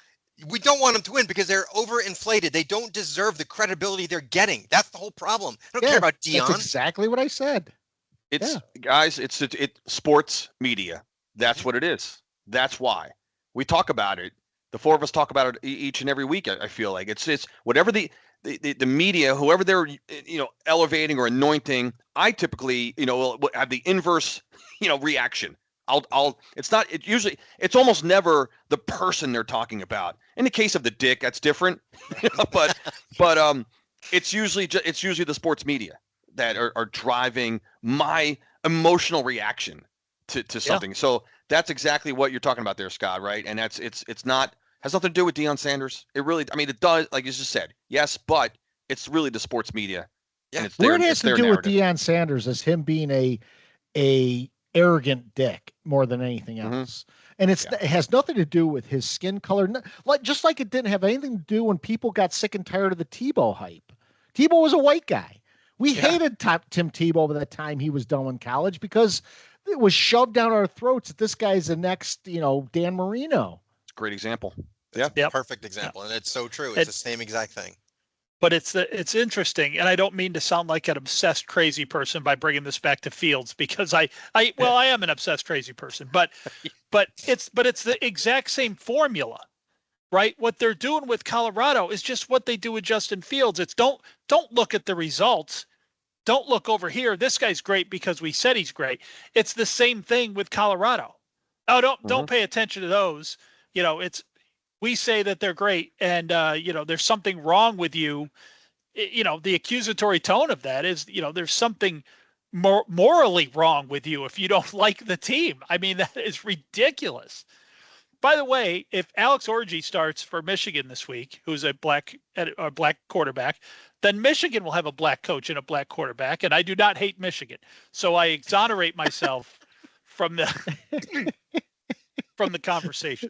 we don't want them to win because they're overinflated. They don't deserve the credibility they're getting. That's the whole problem. I don't care about Dion. That's exactly what I said. Guys, it's sports media. That's what it is. That's why we talk about it. The 4 of us talk about it each and every week. I feel like it's whatever the media, whoever they're elevating or anointing. I typically will have the inverse reaction. It's almost never the person they're talking about. In the case of the dick, that's different. but it's usually the sports media that are driving my emotional reaction to something. Yeah. So that's exactly what you're talking about there, Scott, right? And has nothing to do with Deion Sanders. It really, I mean, it does, like you just said, yes, but it's really the sports media. Yeah. Where it has to do with Deion Sanders is him being a arrogant dick more than anything else. And it has nothing to do with his skin color. Just like it didn't have anything to do when people got sick and tired of the Tebow hype. Tebow was a white guy. We hated Tim Tebow by the time he was done in college because it was shoved down our throats that this guy's the next, Dan Marino. It's a great example. Perfect example. And it's so true. It's the same exact thing. But it's interesting, and I don't mean to sound like an obsessed crazy person by bringing this back to Fields because I am an obsessed crazy person, but it's the exact same formula, right? What they're doing with Colorado is just what they do with Justin Fields. It's don't look at the results. Don't look over here. This guy's great because we said he's great. It's the same thing with Colorado. Oh, don't pay attention to those. It's we say that they're great, and there's something wrong with you. The accusatory tone of that is, there's something morally wrong with you if you don't like the team. I mean, that is ridiculous. By the way, if Alex Orji starts for Michigan this week, who's a black quarterback, then Michigan will have a black coach and a black quarterback, and I do not hate Michigan. So I exonerate myself from the from the conversation.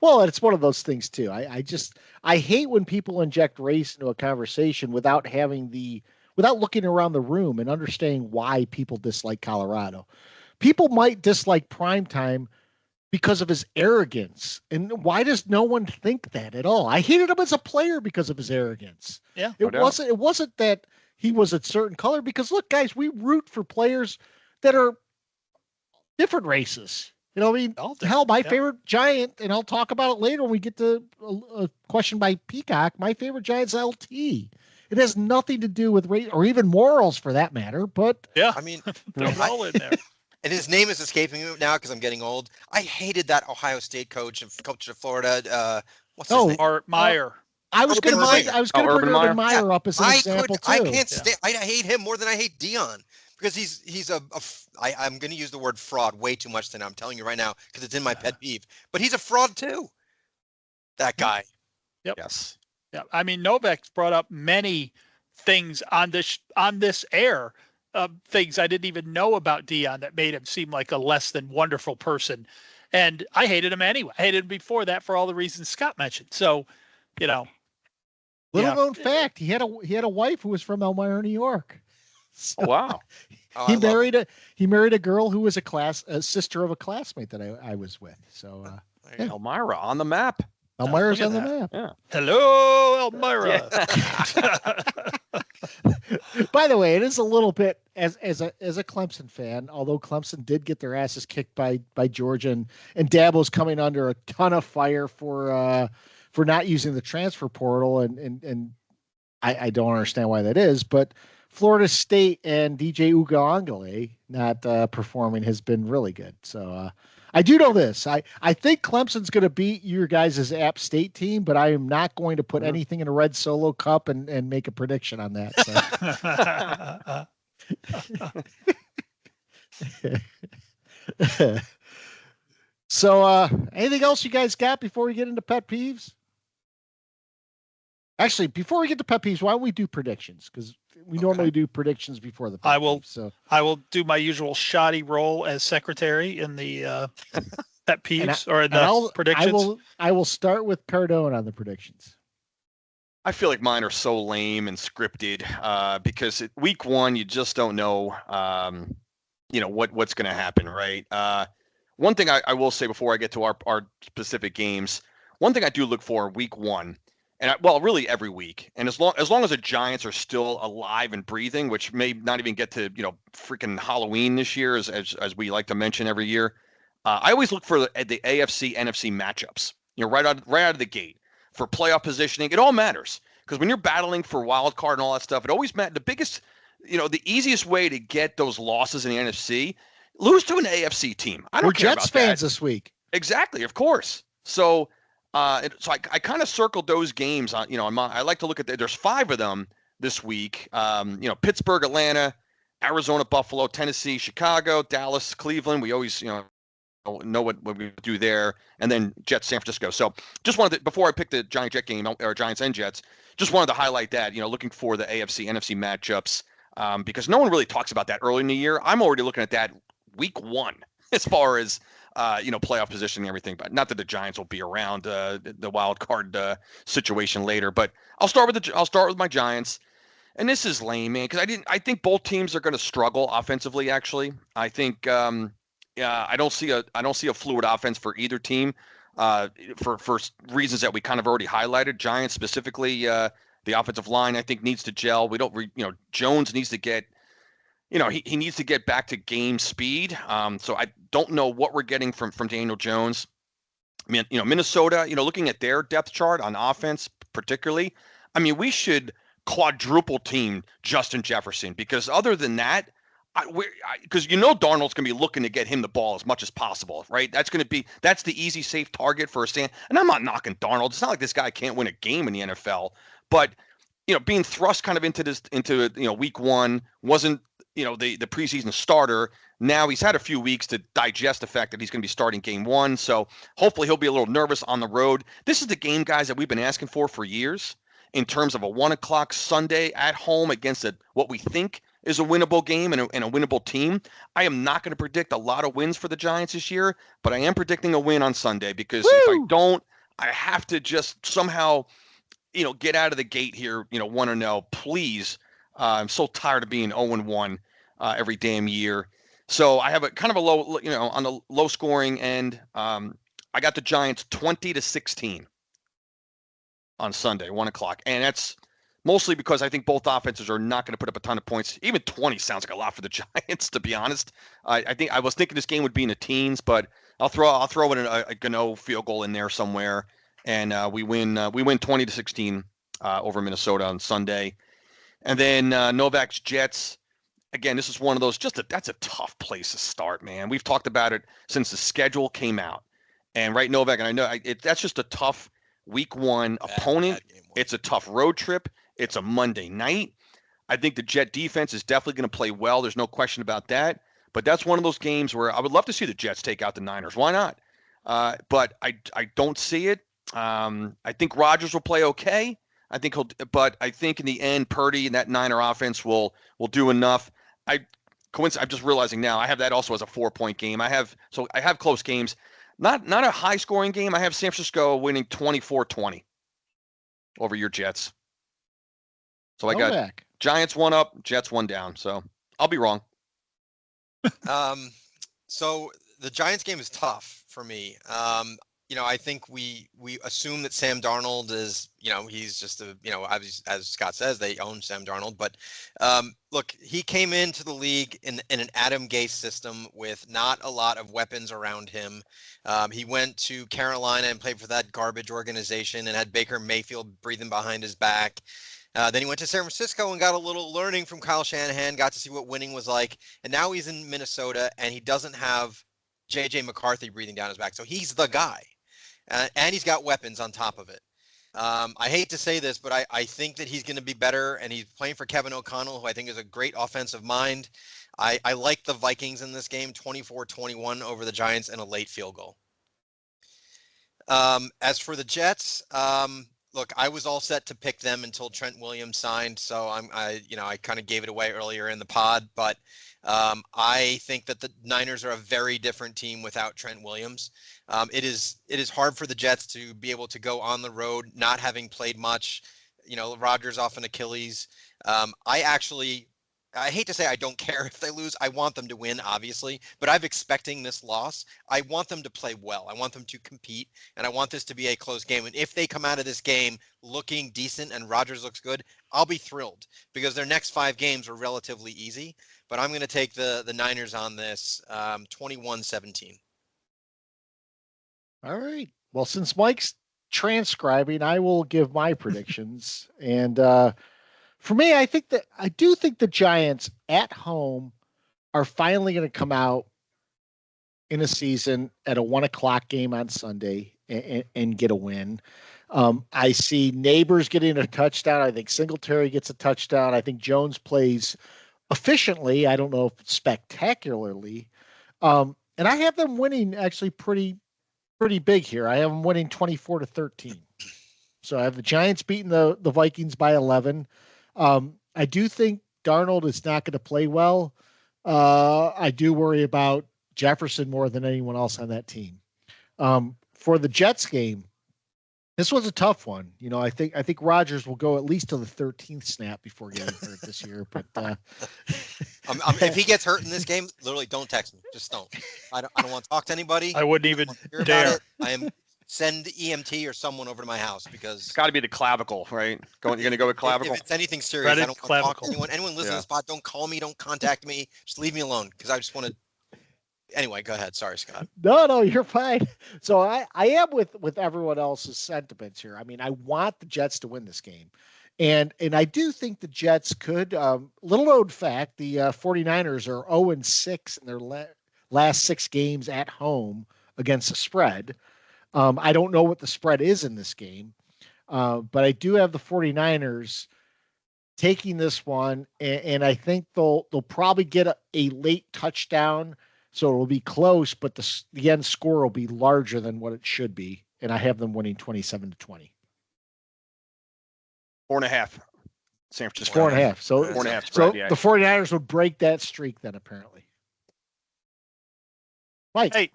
Well, it's one of those things too. I hate when people inject race into a conversation without looking around the room and understanding why people dislike Colorado. People might dislike Primetime because of his arrogance. And why does no one think that at all? I hated him as a player because of his arrogance. Yeah. It wasn't that he was a certain color, because look, guys, we root for players that are different races. My favorite Giant, and I'll talk about it later when we get to a question by Peacock. My favorite Giant's LT. It has nothing to do with race or even morals for that matter. But yeah, I mean, throw it all in there. And his name is escaping me now because I'm getting old. I hated that Ohio State coach of Florida. What's his name? Art Meyer. I was going to bring Urban Meyer up as an example too. I can't stand. I hate him more than I hate Dion, because he's I'm going to use the word fraud way too much tonight. I'm telling you right now, because it's in my pet peeve. But he's a fraud too. That guy. Yep. Yes. Yeah. I mean, Novak's brought up many things on this air. Things I didn't even know about Dion that made him seem like a less than wonderful person. And I hated him anyway. I hated him before that for all the reasons Scott mentioned. So, little known fact, he had a wife who was from Elmira, New York. So oh, wow. He married a girl who was a sister of a classmate that I was with. So Elmira on the map. Elmira's on the map. Yeah. Hello, Elmira. By the way, it is a little bit as a Clemson fan, although Clemson did get their asses kicked by Georgia, and Dabo's coming under a ton of fire for not using the transfer portal, and I don't understand why that is, but Florida State and DJ Ugaongale not performing has been really good. So I do know this. I think Clemson's going to beat your guys' App State team, but I am not going to put anything in a red Solo cup and make a prediction on that. So, so anything else you guys got before we get into pet peeves? Actually, before we get to pet peeves, why don't we do predictions? Because we normally do predictions before the pet peeves. So I will do my usual shoddy role as secretary in the pet peeves or the predictions. I will start with Cardone on the predictions. I feel like mine are so lame and scripted because week one, you just don't know, what's going to happen, right? One thing I will say before I get to our specific games, one thing I do look for week one, and really every week, and as long as the Giants are still alive and breathing, which may not even get to freaking Halloween this year, as we like to mention every year, I always look for the AFC NFC matchups. Right out of the gate for playoff positioning. It all matters because when you're battling for wild card and all that stuff, it always matters. The biggest, the easiest way to get those losses in the NFC, lose to an AFC team. I don't care Jets about fans that. This week. Exactly, of course. So. I kind of circled those games on, I like to look at there's 5 of them this week. Pittsburgh, Atlanta, Arizona, Buffalo, Tennessee, Chicago, Dallas, Cleveland. We always, know what we do there. And then Jets, San Francisco. So just wanted to, before I pick the Giant-Jet game, or Giants and Jets, just wanted to highlight that, looking for the AFC, NFC matchups because no one really talks about that early in the year. I'm already looking at that week one as far as, playoff positioning and everything, but not that the Giants will be around the wild card situation later. But I'll start with my Giants, and this is lame, man, because I think both teams are going to struggle offensively. Actually, I think I don't see a fluid offense for either team for reasons that we kind of already highlighted. Giants specifically, the offensive line I think needs to gel. Jones needs to get. He needs to get back to game speed. So I don't know what we're getting from Daniel Jones. I mean, Minnesota, looking at their depth chart on offense, particularly, I mean, we should quadruple team Justin Jefferson because other than that, because Darnold's going to be looking to get him the ball as much as possible, right? That's the easy, safe target for a stand. And I'm not knocking Darnold. It's not like this guy can't win a game in the NFL, but being thrust kind of into week one, wasn't the preseason starter. Now he's had a few weeks to digest the fact that he's going to be starting game one. So hopefully he'll be a little nervous on the road. This is the game, guys, that we've been asking for years in terms of a 1:00 Sunday at home against what we think is a winnable game and a winnable team. I am not going to predict a lot of wins for the Giants this year, but I am predicting a win on Sunday because if I don't, I have to just somehow, get out of the gate here, 1-0, please. I'm so tired of being 0-1 every damn year. So I have a kind of a low, on the low scoring end. I got the Giants 20-16 on Sunday, 1:00. And that's mostly because I think both offenses are not going to put up a ton of points. Even 20 sounds like a lot for the Giants, to be honest. I was thinking this game would be in the teens, but I'll throw in a Gano field goal in there somewhere, and we win 20-16 over Minnesota on Sunday. And then Novak's Jets. Again, this is one of those. That's a tough place to start, man. We've talked about it since the schedule came out, and right, Novak, and I know that's just a tough week one opponent. It's a tough road trip. It's a Monday night. I think the Jet defense is definitely going to play well. There's no question about that. But that's one of those games where I would love to see the Jets take out the Niners. Why not? But I don't see it. I think Rodgers will play okay. But I think in the end, Purdy and that Niner offense will do enough. I'm just realizing now I have that also as a 4-point game. I have close games. Not a high scoring game. I have San Francisco winning 24-20 over your Jets. So I got Giants 1 up, Jets 1 down. So I'll be wrong. So the Giants game is tough for me. I think we assume that Sam Darnold is, he's just as Scott says, they own Sam Darnold. But look, he came into the league in an Adam Gase system with not a lot of weapons around him. He went to Carolina and played for that garbage organization and had Baker Mayfield breathing behind his back. Then he went to San Francisco and got a little learning from Kyle Shanahan, got to see what winning was like. And now he's in Minnesota and he doesn't have J.J. McCarthy breathing down his back. So he's the guy. And he's got weapons on top of it. I hate to say this, but I think that he's going to be better. And he's playing for Kevin O'Connell, who I think is a great offensive mind. I like the Vikings in this game, 24-21 over the Giants and a late field goal. As for the Jets, look, I was all set to pick them until Trent Williams signed, so I kind of gave it away earlier in the pod, but I think that the Niners are a very different team without Trent Williams. It is hard for the Jets to be able to go on the road, not having played much. Rodgers off an Achilles. I hate to say I don't care if they lose. I want them to win, obviously, but I'm expecting this loss. I want them to play well. I want them to compete, and I want this to be a close game. And if they come out of this game looking decent and Rodgers looks good, I'll be thrilled because their next 5 games are relatively easy. But I'm going to take the Niners on this, 21-17. All right. Well, since Mike's transcribing, I will give my predictions. And for me, I do think the Giants at home are finally going to come out in a season at a 1:00 game on Sunday and get a win. I see Neighbors getting a touchdown. I think Singletary gets a touchdown. I think Jones plays efficiently. I don't know if spectacularly. And I have them winning actually pretty big here. I have them winning 24-13. So I have the Giants beating the Vikings by 11. I do think Darnold is not going to play well. I do worry about Jefferson more than anyone else on that team. For the Jets game, this was a tough one. I think Rodgers will go at least to the 13th snap before getting hurt this year. But if he gets hurt in this game, literally don't text me. Just don't. I don't want to talk to anybody. I wouldn't even hear dare. about it. I am send EMT or someone over to my house because it's got to be the clavicle, right? You're going to go with clavicle? If it's anything serious, I don't want to talk to anyone. Anyone listening Yeah. to the spot, don't call me, don't contact me. Just leave me alone because I just want to Anyway, go ahead. Sorry, Scott. No, you're fine. So I am with everyone else's sentiments here. I mean, I want the Jets to win this game. And I do think the Jets could, little known fact, the 49ers are 0-6 in their last 6 games at home against the spread. I don't know what the spread is in this game, but I do have the 49ers taking this one, and I think they'll probably get a late touchdown, so it'll be close, but the end score will be larger than what it should be, and I have them winning 27-20. 4.5. San Francisco. 4.5. So 4.5 so spread. Yeah. the 49ers would break that streak then, apparently. Mike. Hey,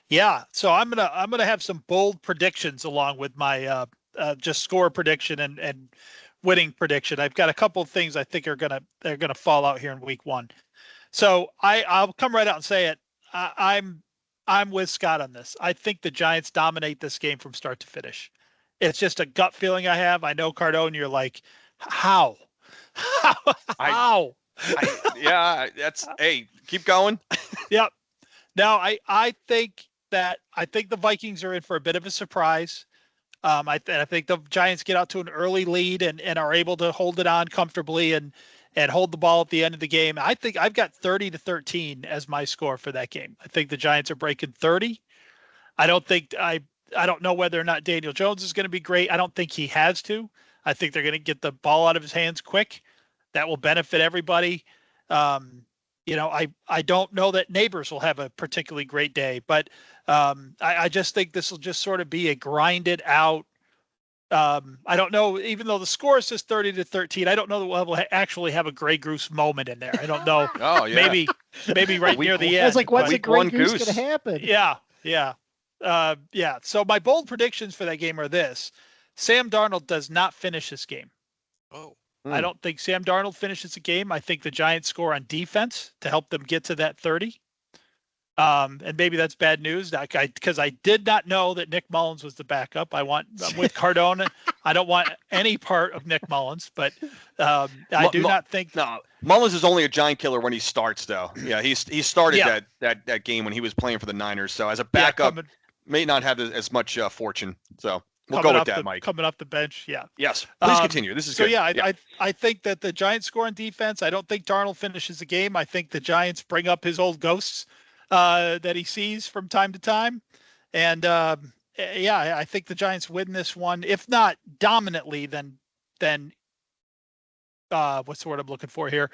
yeah. So I'm gonna have some bold predictions along with my just score prediction and winning prediction. I've got a couple of things I think they're gonna fall out here in week 1. So I'll come right out and say it. I'm with Scott on this. I think the Giants dominate this game from start to finish. It's just a gut feeling I have. I know, Cardone, you're like, how? How? Yeah, that's, hey, keep going. Yep. Now, I think the Vikings are in for a bit of a surprise. I think the Giants get out to an early lead and are able to hold it on comfortably and hold the ball at the end of the game. I think I've got 30-13 as my score for that game. I think the Giants are breaking 30. I don't know whether or not Daniel Jones is going to be great. I don't think he has to. I think they're going to get the ball out of his hands quick. That will benefit everybody. I don't know that Neighbors will have a particularly great day, but I just think this will just sort of be a grinded out. I don't know, even though the score is just 30-13, I don't know that we'll actually have a Grey Goose moment in there. I don't know. Oh, yeah. Maybe right near the end. It's like, what's a Week Grey one Goose goose. going to happen? Yeah. Yeah. So my bold predictions for that game are this. Sam Darnold does not finish this game. Oh, I don't think Sam Darnold finishes the game. I think the Giants score on defense to help them get to that 30. And maybe that's bad news because I did not know that Nick Mullins was the backup. I'm with Cardone. I don't want any part of Nick Mullins, but I do not think. No, Mullins is only a giant killer when he starts, though. Yeah, he started that game when he was playing for the Niners. So as a backup, may not have as much fortune. So we'll go with that, Mike. Coming off the bench, yeah. Yes, please continue. This is so good. Yeah, I think that the Giants score on defense. I don't think Darnold finishes the game. I think the Giants bring up his old ghosts that he sees from time to time, and I think the Giants win this one, if not dominantly, then what's the word I'm looking for here?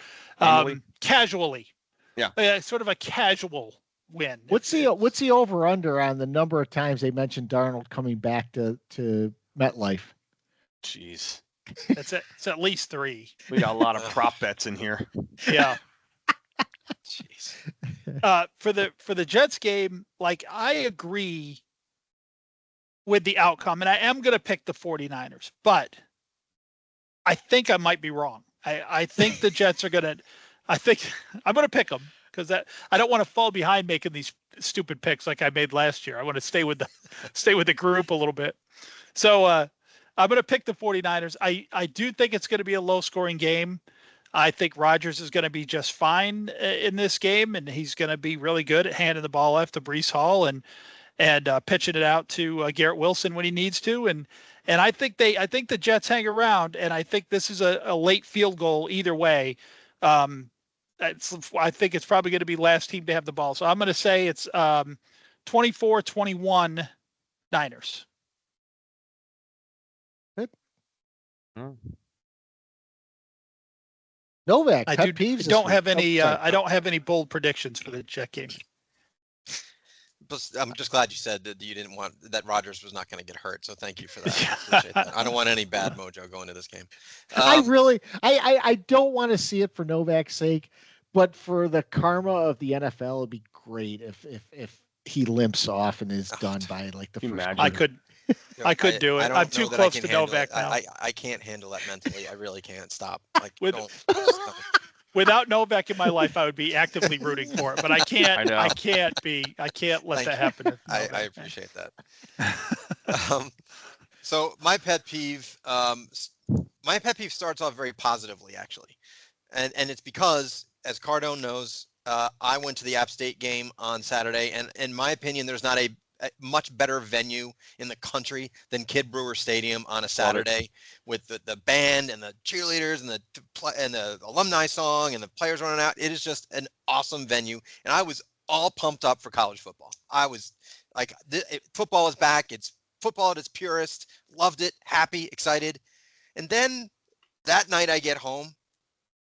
Casually. Yeah. Sort of a casual win. What's the over under on the number of times they mentioned Darnold coming back to MetLife? Jeez. It's at least 3. We got a lot of prop bets in here. Yeah. jeez. For the Jets game, like, I agree with the outcome, and I am going to pick the 49ers, but I think I might be wrong. I think the Jets are going to. I think I'm going to pick them because I don't want to fall behind making these stupid picks like I made last year. I want to stay with the group a little bit. So I'm going to pick the 49ers. I do think it's going to be a low scoring game. I think Rodgers is going to be just fine in this game, and he's going to be really good at handing the ball off to Breece Hall and pitching it out to Garrett Wilson when he needs to. And I think the Jets hang around, and I think this is a late field goal either way. I think it's probably going to be last team to have the ball. So I'm going to say it's 24-21 Niners. Good. Novak, I pet peeves this don't week. have any. Sorry. I don't have any bold predictions for the Jet game. I'm just glad you said that you didn't want that Rodgers was not going to get hurt. So thank you for that. I appreciate that. I don't want any bad mojo going to this game. I don't want to see it for Novak's sake, but for the karma of the NFL, it'd be great if he limps off and is done by like the first. Imagine. I could do it. I'm too close to Novak now. I can't handle that mentally. I really can't. Stop. Like, Without Novak in my life, I would be actively rooting for it, but I can't. I can't let that happen. I appreciate that. So my pet peeve starts off very positively, actually, and it's because, as Cardone knows, I went to the App State game on Saturday, and in my opinion, there's not a much better venue in the country than Kid Brewer Stadium on a Saturday with the band and the cheerleaders and the alumni song and the players running out. It is just an awesome venue, and I was all pumped up for college football. I was like, football is back. It's football at its purest. Loved it, happy, excited. And then that night I get home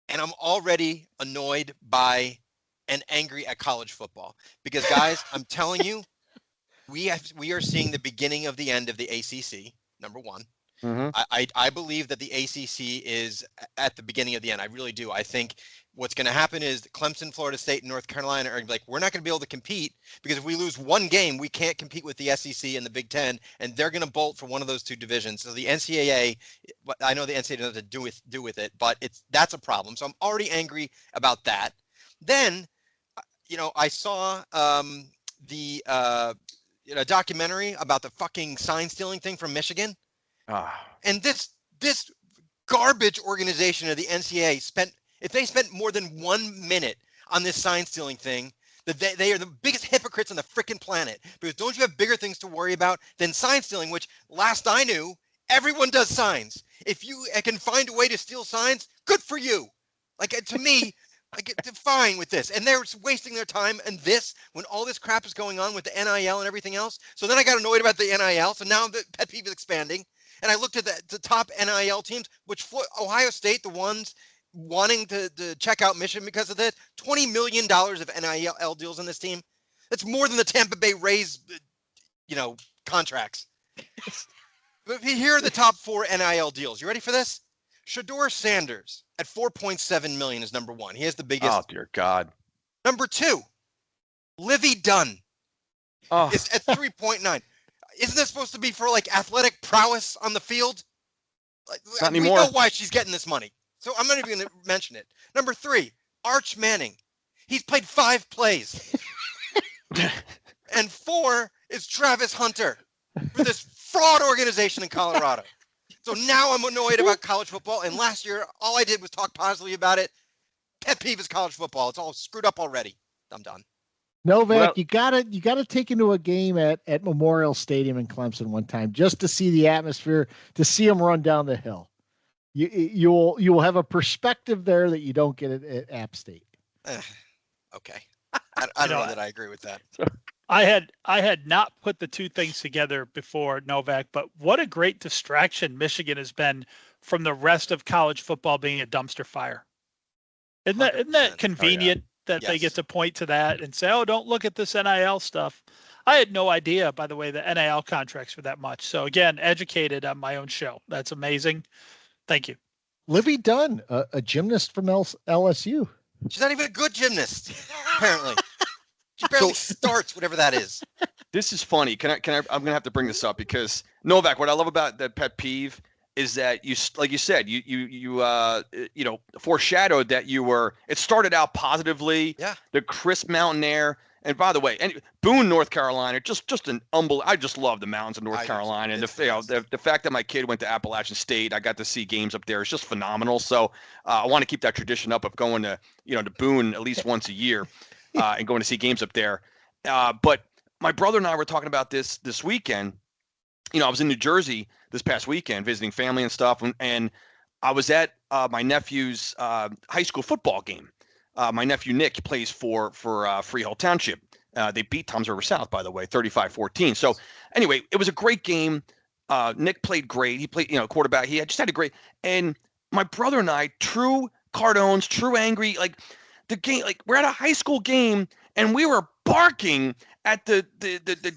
and I'm already annoyed by and angry at college football because, guys, I'm telling you, we are seeing the beginning of the end of the ACC, number one. Mm-hmm. I believe that the ACC is at the beginning of the end. I really do. I think what's going to happen is Clemson, Florida State, and North Carolina are like, we're not going to be able to compete because if we lose one game, we can't compete with the SEC and the Big Ten, and they're going to bolt for one of those two divisions. So the NCAA, I know the NCAA doesn't have to do with it, but that's a problem. So I'm already angry about that. Then, I saw the documentary about the fucking sign stealing thing from Michigan. And this garbage organization of the NCAA if they spent more than 1 minute on this sign stealing thing, that they are the biggest hypocrites on the freaking planet. Because don't you have bigger things to worry about than sign stealing, which last I knew, everyone does signs. If you can find a way to steal signs, good for you. Like, to me, I get fine with this. And they're wasting their time and this when all this crap is going on with the NIL and everything else. So then I got annoyed about the NIL. So now the pet peeve is expanding. And I looked at the top NIL teams, which Ohio State, the ones wanting to check out Michigan because of that, $20 million of NIL deals in this team. That's more than the Tampa Bay Rays, contracts. But here are the top 4 NIL deals. You ready for this? Shador Sanders at $4.7 million is number 1. He has the biggest. Oh, dear God. Number 2, Livy Dunn is at 3.9. Isn't that supposed to be for like athletic prowess on the field? Not anymore. We know why she's getting this money. So I'm not even going to mention it. Number 3, Arch Manning. He's played 5 plays. And 4 is Travis Hunter for this fraud organization in Colorado. So now I'm annoyed about college football. And last year, all I did was talk positively about it. Pet peeve is college football. It's all screwed up already. I'm done. Novak, you gotta take into a game at Memorial Stadium in Clemson one time just to see the atmosphere, to see them run down the hill. You will have a perspective there that you don't get at App State. Okay, I don't know that I agree with that. I had not put the two things together before, Novak, but what a great distraction Michigan has been from the rest of college football being a dumpster fire. Isn't that convenient? That they get to point to that and say, oh, don't look at this NIL stuff. I had no idea, by the way, that NIL contracts were that much. So again, educated on my own show. That's amazing. Thank you. Livy Dunn, a gymnast from LSU. She's not even a good gymnast, apparently. She barely starts, whatever that is. This is funny. I'm going to have to bring this up because Novak, what I love about that pet peeve is that you, like you said, you foreshadowed that it started out positively. Yeah. The crisp mountain air. And by the way, Boone, North Carolina, just an unbelievable. I just love the mountains of North Carolina, and the fact that my kid went to Appalachian State, I got to see games up there. It's just phenomenal. So I want to keep that tradition up of going to Boone at least once a year, and going to see games up there. But my brother and I were talking about this weekend. I was in New Jersey this past weekend visiting family and stuff, and I was at my nephew's high school football game. My nephew Nick plays for Freehold Township. They beat Toms River South, by the way, 35-14. So anyway, it was a great game. Nick played great. He played, quarterback. He just had a great. And my brother and I, true Cardones, true angry, like the game, like we're at a high school game and we were barking at the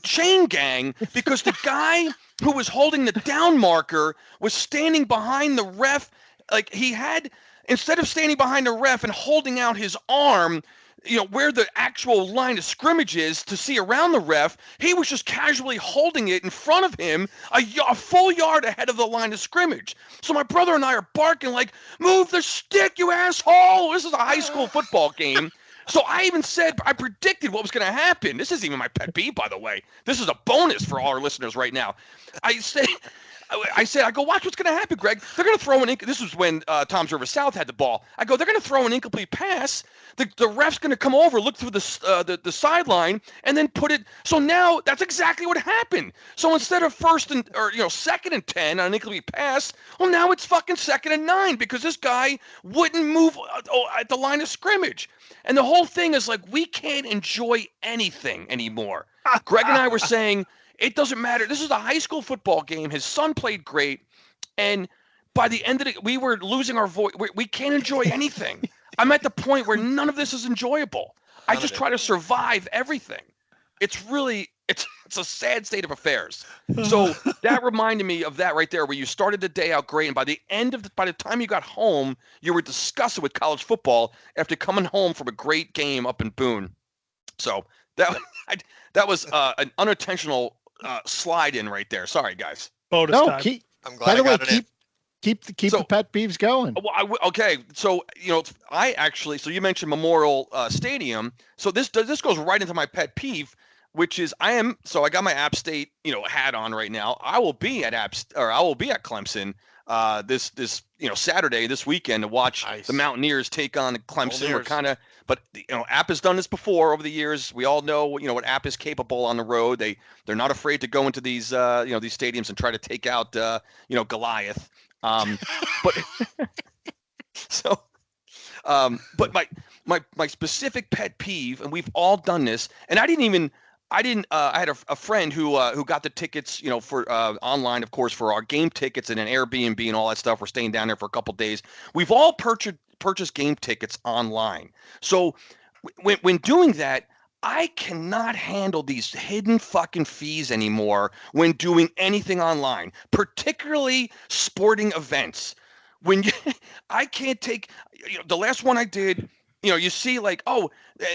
chain gang because the guy who was holding the down marker was standing behind the ref. Like he had, instead of standing behind the ref and holding out his arm, where the actual line of scrimmage is to see around the ref, he was just casually holding it in front of him a full yard ahead of the line of scrimmage. So my brother and I are barking like, move the stick, you asshole. This is a high school football game. So I predicted what was going to happen. This isn't even my pet peeve, by the way. This is a bonus for all our listeners right now. I I said, I go, watch what's going to happen, Greg. They're going to throw an this was when Tom's River South had the ball. I go, they're going to throw an incomplete pass. The ref's going to come over, look through the sideline, and then put it. So now that's exactly what happened. So instead of second and 10 on an incomplete pass, well, now it's fucking 2nd and 9 because this guy wouldn't move at the line of scrimmage. And the whole thing is like, we can't enjoy anything anymore. Greg and I were saying, it doesn't matter. This is a high school football game. His son played great. And by the end of it, we were losing our voice. We can't enjoy anything. I'm at the point where none of this is enjoyable. I just try to survive everything. It's a sad state of affairs. So that reminded me of that right there, where you started the day out great. And by the time you got home, you were disgusted with college football after coming home from a great game up in Boone. So that was an unintentional slide in right there. Sorry, guys. Bonus time. I'm glad I got it in. Keep the pet peeves going. Well, okay, so so you mentioned Memorial Stadium. So this goes right into my pet peeve, which is I got my App State hat on right now. I will be at Clemson this Saturday, this weekend, to watch the Mountaineers take on Clemson. We're kind of, but App has done this before over the years. We all know what App is capable on the road. They're not afraid to go into these these stadiums and try to take out Goliath. But my specific pet peeve, and we've all done this, and I had a friend who got the tickets, for online, of course, for our game tickets and an Airbnb and all that stuff. We're staying down there for a couple days. We've all purchased game tickets online. So when doing that, I cannot handle these hidden fucking fees anymore when doing anything online, particularly sporting events. I can't take, the last one I did, you see like, and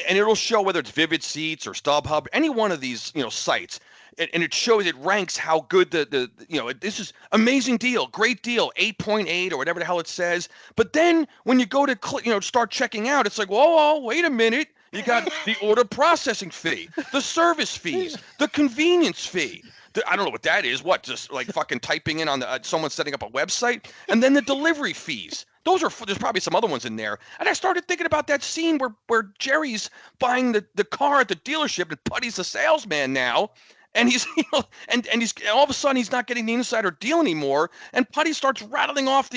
it'll show whether it's Vivid Seats or StubHub, any one of these, sites, and it ranks how good this is amazing deal, great deal, 8.8 or whatever the hell it says. But then when you go to start checking out, it's like, whoa, wait a minute. You got the order processing fee, the service fees, the convenience fee. I don't know what that is. What, just like fucking typing in on someone setting up a website, and then the delivery fees. There's probably some other ones in there. And I started thinking about that scene where Jerry's buying the car at the dealership and Putty's the salesman now. And he's, and all of a sudden he's not getting the insider deal anymore. And Putty starts rattling off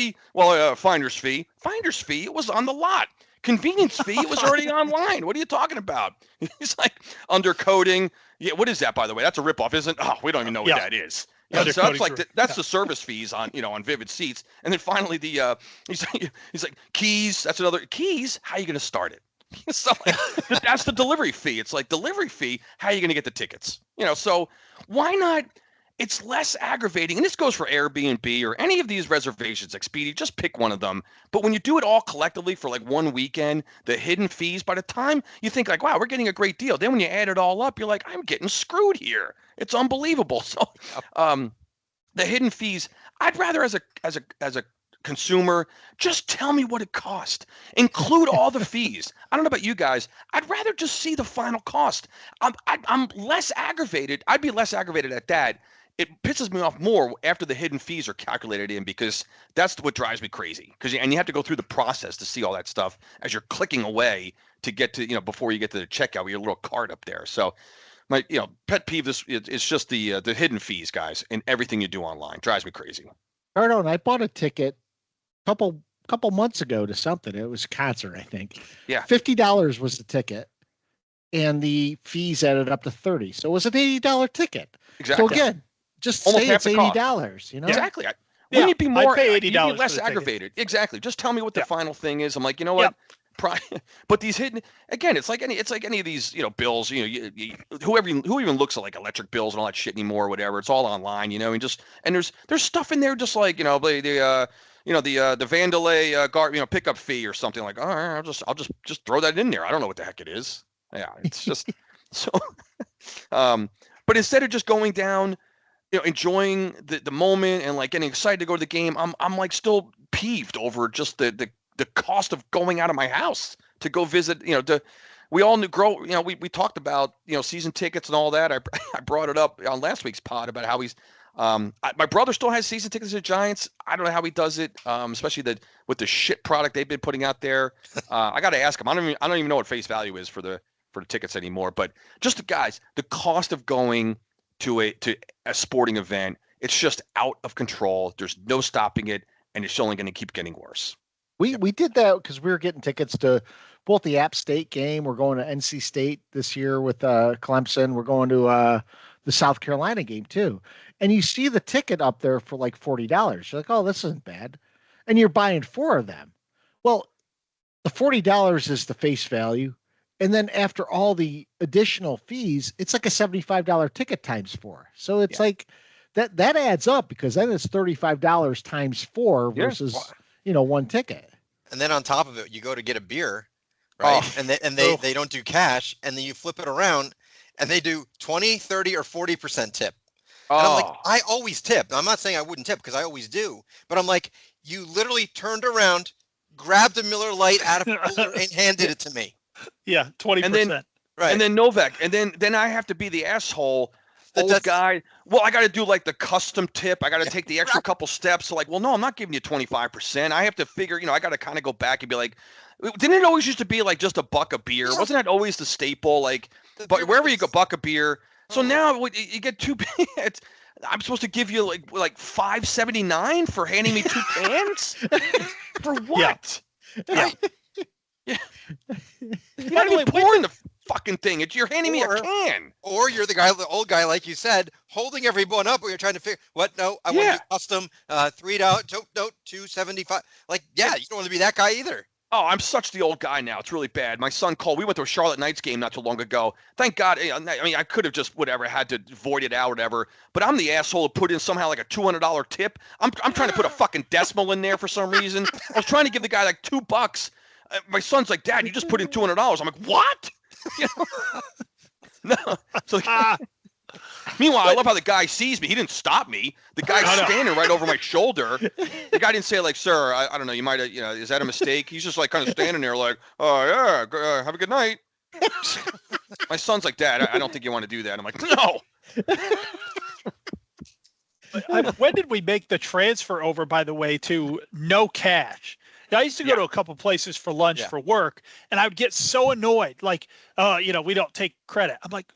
finder's fee. Finder's fee, it was on the lot. Convenience fee, it was already online. What are you talking about? He's like, undercoding. Yeah, what is that, by the way? That's a ripoff, isn't it? Oh, we don't even know what that is. Yeah, so that's like the service fees on on Vivid Seats, and then finally he's like keys. That's another keys. How are you going to start it? So that's the delivery fee. It's like delivery fee. How are you going to get the tickets? So why not? It's less aggravating, and this goes for Airbnb or any of these reservations. Expedia, just pick one of them. But when you do it all collectively for like one weekend, the hidden fees, by the time you think like, wow, we're getting a great deal. Then when you add it all up, you're like, I'm getting screwed here. It's unbelievable. So the hidden fees, I'd rather as a consumer, just tell me what it cost. Include all the fees. I don't know about you guys. I'd rather just see the final cost. I'm less aggravated. I'd be less aggravated at that. It pisses me off more after the hidden fees are calculated in, because that's what drives me crazy. And you have to go through the process to see all that stuff as you're clicking away to get to, before you get to the checkout with your little card up there. So my, pet peeve is just the hidden fees, guys, in everything you do online. Drives me crazy. Cardone, I bought a ticket a couple months ago to something. It was a concert, I think. Yeah. $50 was the ticket, and the fees added up to $30. So it was an $80 ticket. Exactly. So again, just almost say it's $80. Cost. Exactly. Wouldn't it be more? I'd pay You'd be $80 less aggravated. Exactly. Just tell me what the final thing is. I'm like, you know what? But these hidden, again, it's like any of these bills. Who even looks at like electric bills and all that shit anymore, or whatever. It's all online, and there's stuff in there just like the Vandalay pickup fee or something like. All right, I'll just throw that in there. I don't know what the heck it is. Yeah, it's just so. But instead of just going down, enjoying the moment and like getting excited to go to the game, I'm like still peeved over just the cost of going out of my house to go visit. We all we talked about season tickets and all that. I brought it up on last week's pod about how My brother still has season tickets to the Giants. I don't know how he does it, especially with the shit product they've been putting out there. I got to ask him. I don't even know what face value is for the tickets anymore. But just the cost of going to a sporting event, it's just out of control. There's no stopping it, and it's only going to keep getting worse. We did that because we were getting tickets to both the App State game. We're going to NC State this year with Clemson. We're going to the South Carolina game too. And you see the ticket up there for like $40. You're like, oh, this isn't bad. And you're buying 4 of them. Well, the $40 is the face value. And then after all the additional fees, it's like a $75 ticket times 4. So it's like that adds up, because then it's $35 times 4 versus, one ticket. And then on top of it, you go to get a beer, right? And they don't do cash, and then you flip it around and they do 20, 30, or 40% tip. And I'm like, I always tip. I'm not saying I wouldn't tip, because I always do. But I'm like, you literally turned around, grabbed a Miller Lite out of a cooler and handed it to me. Yeah, 20%. And then, right. And then Novak. And then I have to be the asshole old guy. Well, I got to do like the custom tip. I got to take the extra couple steps. So like, well, no, I'm not giving you 25%. I have to figure, I got to kind of go back and be like, didn't it always used to be like just a buck a beer? Yeah. Wasn't that always the staple? Like, but wherever you go, buck a beer. So now you get 2 beers. I'm supposed to give you like $5.79 for handing me 2 cans? For what? Yeah. Yeah. You're not even pouring the fucking thing. You're handing me a can. Or you're the old guy, like you said, holding everyone up when you're trying to figure what? No, I want to do custom $3, no, $2.75. Like, you don't want to be that guy either. Oh, I'm such the old guy now. It's really bad. My son called. We went to a Charlotte Knights game not too long ago. Thank God. I mean, I could have just had to void it out, whatever. But I'm the asshole who put in somehow like a $200 tip. I'm trying to put a fucking decimal in there for some reason. I was trying to give the guy like $2. My son's like, Dad, you just put in $200. I'm like, what? No. So, meanwhile, I love how the guy sees me. He didn't stop me. The guy's standing right over my shoulder. The guy didn't say like, sir, I don't know, you might have, is that a mistake? He's just like kind of standing there like, oh yeah, have a good night. My son's like, Dad, I don't think you want to do that. I'm like, no. When did we make the transfer over, by the way, to no cash? I used to go to a couple places for lunch for work, and I would get so annoyed. Like, we don't take credit. I'm like,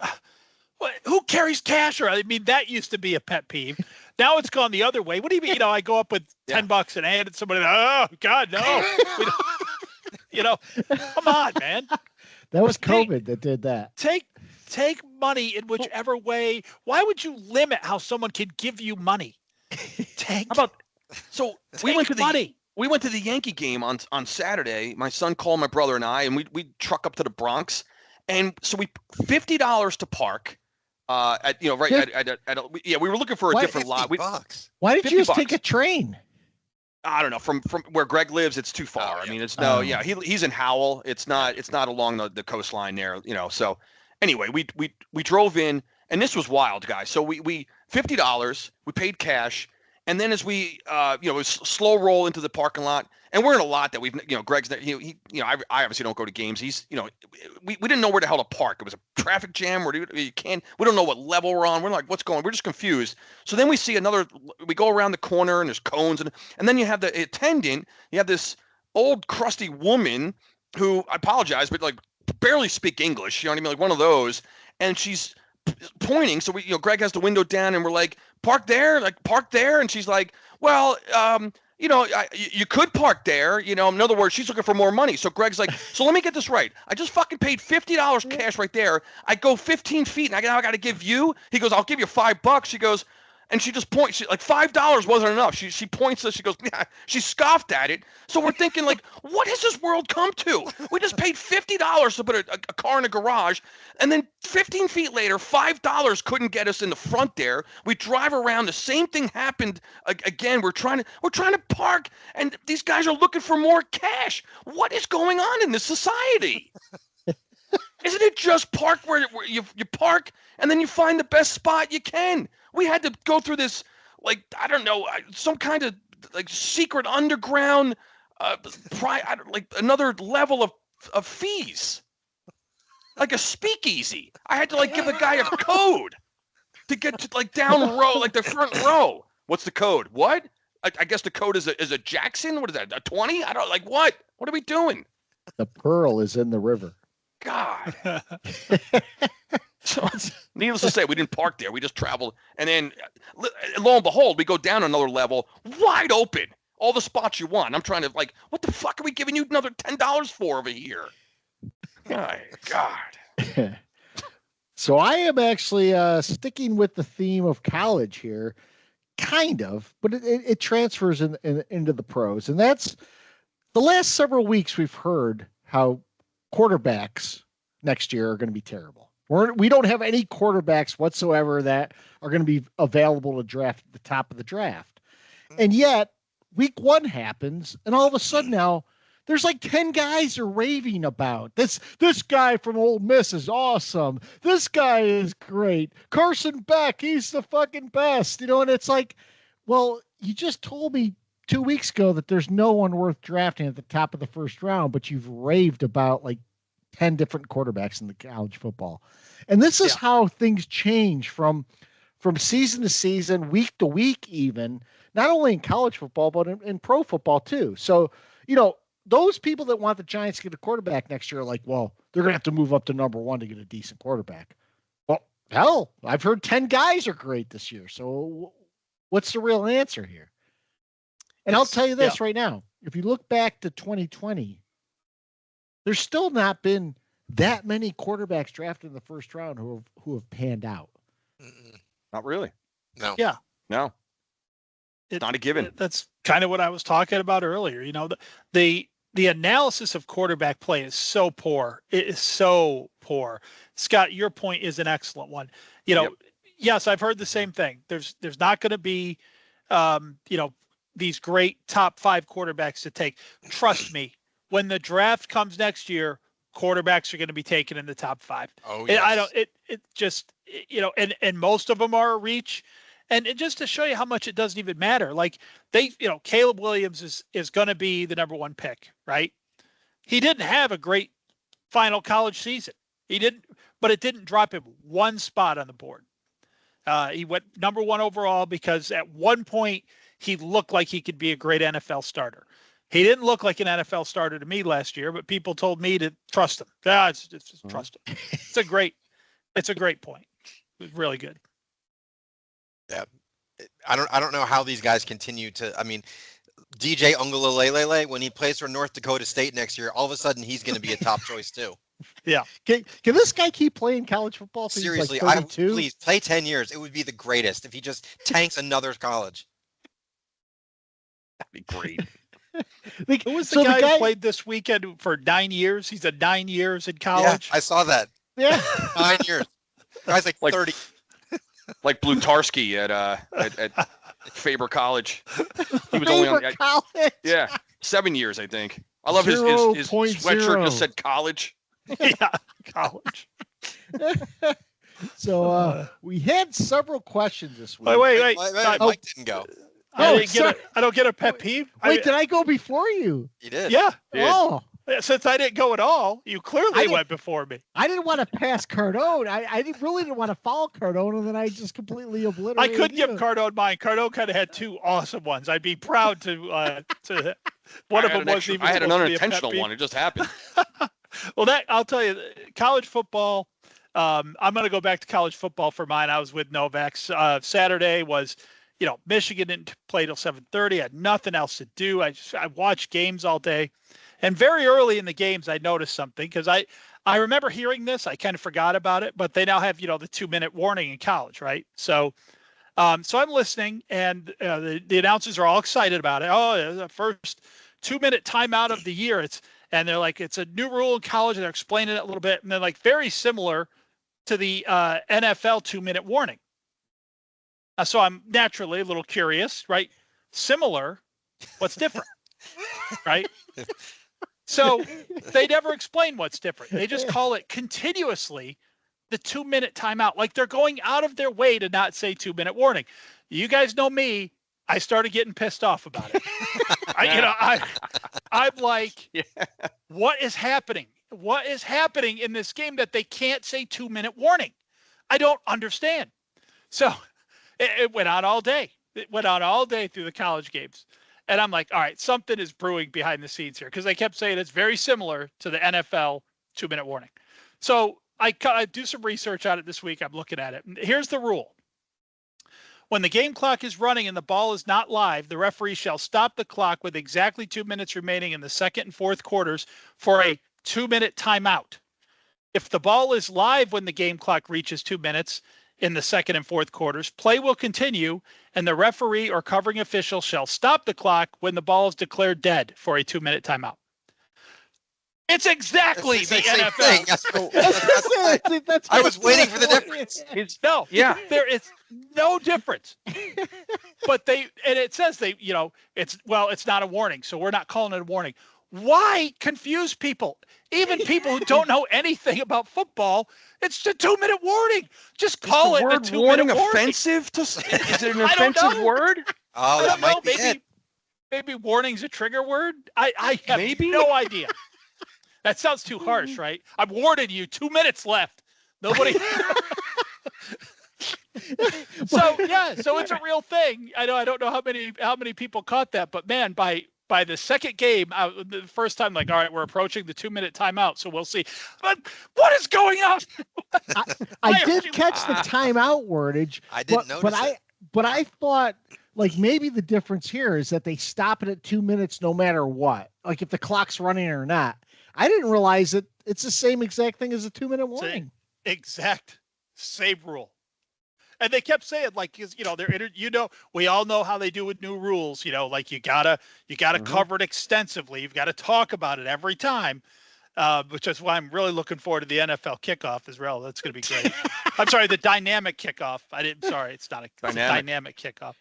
what, who carries cash? Or I mean, that used to be a pet peeve. Now it's gone the other way. What do you mean? I go up with $10 and I hand it to somebody. Oh God, no. Come on, man. That was COVID that did that. Take money in whichever way. Why would you limit how someone can give you money? We went to money. We went to the Yankee game on Saturday. My son called my brother and I, and we truck up to the Bronx, and so we $50 to park. We were looking for a different lot. $50? Why did you just take a train? I don't know. From where Greg lives, it's too far. I mean, it's he's in Howell. It's not along the coastline there. So anyway, we drove in, and this was wild, guys. So we $50. We paid cash. And then as we, it was slow roll into the parking lot, and we're in a lot that we've, Greg's, I obviously don't go to games. He's, we didn't know where the hell to park. It was a traffic jam where we don't know what level we're on. We're like, what's going on? We're just confused. So then we see we go around the corner and there's cones and then you have the attendant, you have this old crusty woman who, I apologize, but like barely speak English. You know what I mean? Like one of those. And she's pointing. So Greg has the window down and we're like, park there. And she's like, well, you could park there. In other words, she's looking for more money. So Greg's like, so let me get this right. I just fucking paid $50 cash right there. I go 15 feet and I got to give you. He goes, I'll give you $5. She goes, and she just points. Like $5 wasn't enough. She points us. She goes, yeah. She scoffed at it. So we're thinking like, what has this world come to? We just paid $50 to put a car in a garage, and then 15 feet later, $5 couldn't get us in the front there. We drive around. The same thing happened again. We're trying to park, and these guys are looking for more cash. What is going on in this society? Isn't it just park where you park and then you find the best spot you can? We had to go through this, like, I don't know, some kind of like secret underground, like another level of fees, like a speakeasy. I had to like give a guy a code. to get to like down row, like the front row. What's the code? What? I guess the code is a Jackson. What is that? A 20? I don't like what? What are we doing? The pearl is in the river. God. So, needless to say, we didn't park there. We just traveled, and then lo and behold, we go down another level, wide open. All the spots you want. I'm trying to like, what the fuck are we giving you another $10 for over here? My God. So I am actually sticking with the theme of college here, kind of, but it transfers into the pros, and that's the last several weeks we've heard how quarterbacks next year are going to be terrible. We don't have any quarterbacks whatsoever that are going to be available to draft at the top of the draft. And yet, week 1 happens, and all of a sudden now, there's like 10 guys are raving about this guy from Ole Miss is awesome. This guy is great. Carson Beck, he's the fucking best. And it's like, well, you just told me 2 weeks ago that there's no one worth drafting at the top of the first round, but you've raved about like 10 different quarterbacks in the college football. And this is how things change from season to season, week to week, even not only in college football, but in pro football too. So, those people that want the Giants to get a quarterback next year are like, well, they're going to have to move up to number 1 to get a decent quarterback. Well, hell, I've heard 10 guys are great this year. So what's the real answer here? And I'll tell you this right now. If you look back to 2020, there's still not been that many quarterbacks drafted in the first round who have panned out. Not really. No. Yeah. No. It's not a given. That's kind of what I was talking about earlier. The analysis of quarterback play is so poor. It is so poor. Scott, your point is an excellent one. Yes, I've heard the same thing. There's not going to be, these great top 5 quarterbacks to take. Trust me, when the draft comes next year, quarterbacks are going to be taken in the top 5. Oh, yes. And most of them are a reach. And just to show you how much it doesn't even matter, like Caleb Williams is going to be the number 1 pick, right? He didn't have a great final college season. He didn't, but it didn't drop him 1 spot on the board. He went number 1 overall because at one point he looked like he could be a great NFL starter. He didn't look like an NFL starter to me last year, but people told me to trust him. Just trust him. It's a great point. It was really good. Yeah, I don't know how these guys continue to. I mean, DJ Ungalalelele, when he plays for North Dakota State next year, all of a sudden he's going to be a top choice too. Yeah. Can this guy keep playing college football? Seriously, please play 10 years. It would be the greatest if he just tanks another college. That'd be great. Who was the guy who played this weekend for 9 years? He's at 9 years in college. Yeah, I saw that. Yeah, 9 years. The guy's like 30. Like Blutarski at Faber College. He was Faber only on College. 7 years, I think. I love his sweatshirt just said college. Yeah, college. So we had several questions this week. Wait. Mike didn't go. I don't get a pet peeve. Wait, did I go before you? You did. Yeah. Oh. Since I didn't go at all, you clearly went before me. I didn't want to pass Cardone. I really didn't want to follow Cardone, and then I just completely obliterated. I could give Cardone mine. Cardone kind of had 2 awesome ones. I'd be proud to one of them wasn't even. I had an unintentional one. It just happened. Well, I'll tell you, college football. I'm going to go back to college football for mine. I was with Novak. Saturday was, Michigan didn't play till 7:30. I had nothing else to do. I watched games all day. And very early in the games, I noticed something because I remember hearing this. I kind of forgot about it, but they now have, the 2-minute warning in college, right? So I'm listening, and the announcers are all excited about it. Oh, the first 2-minute timeout of the year. And they're like, it's a new rule in college. And they're explaining it a little bit. And they're like, very similar to the NFL 2-minute warning. So I'm naturally a little curious, right? Similar, what's different, right? So they never explain what's different. They just call it continuously the 2-minute timeout. Like they're going out of their way to not say 2-minute warning. You guys know me. I started getting pissed off about it. I'm like, what is happening? What is happening in this game that they can't say 2-minute warning? I don't understand. So it went on all day. It went on all day through the college games. And I'm like, all right, something is brewing behind the scenes here because they kept saying it's very similar to the NFL 2-minute warning. So I do some research on it this week. I'm looking at it. Here's the rule. When the game clock is running and the ball is not live, the referee shall stop the clock with exactly 2 minutes remaining in the second and fourth quarters for a 2-minute timeout. If the ball is live when the game clock reaches 2 minutes in the second and fourth quarters, play will continue, and the referee or covering official shall stop the clock when the ball is declared dead for a 2-minute timeout. It's exactly the NFL. I was waiting for the difference. There is no difference. But it says it's not a warning, so we're not calling it a warning. Why confuse people? Even people who don't know anything about football, it's a 2-minute warning. Just call it a 2-minute warning. Offensive to? Is it an offensive word? Oh, that might be it. Maybe warning's a trigger word. I have no idea. That sounds too harsh, right? I've warned you. 2 minutes left. Nobody. So it's a real thing. I don't know how many people caught that, but man, by the second game, the first time, like, all right, we're approaching the 2-minute timeout, so we'll see. But what is going on? I did catch the timeout wordage. I didn't notice it. But I thought, like, maybe the difference here is that they stop it at 2 minutes no matter what. Like, if the clock's running or not. I didn't realize that it's the same exact thing as a 2-minute warning. Exact same rule. And they kept saying, like, we all know how they do with new rules. Like you gotta cover it extensively. You've got to talk about it every time, which is why I'm really looking forward to the NFL kickoff as well. That's going to be great. I'm sorry, the dynamic kickoff. It's not a dynamic kickoff.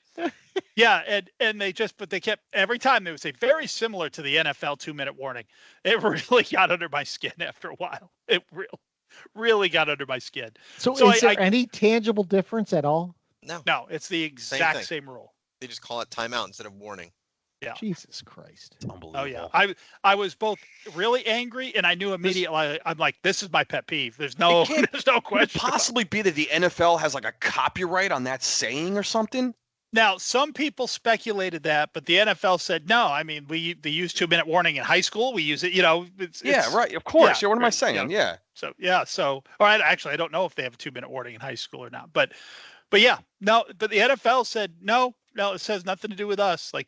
Yeah, and they kept every time they would say very similar to the NFL 2-minute warning. It really got under my skin after a while. It really got under my skin. So is there any tangible difference at all? No, it's the exact same rule. They just call it timeout instead of warning. Yeah. Jesus Christ. Unbelievable. Oh yeah. I was both really angry and I knew immediately. I'm like, this is my pet peeve. There's no question. Could it possibly be that the NFL has like a copyright on that saying or something? Now, some people speculated that, but the NFL said no. I mean, they use 2-minute warning in high school. We use it, right. Of course. Yeah, what am I saying? Yeah. So, all right. Actually, I don't know if they have a 2-minute warning in high school or not, but yeah, no. But the NFL said no. It has nothing to do with us. Like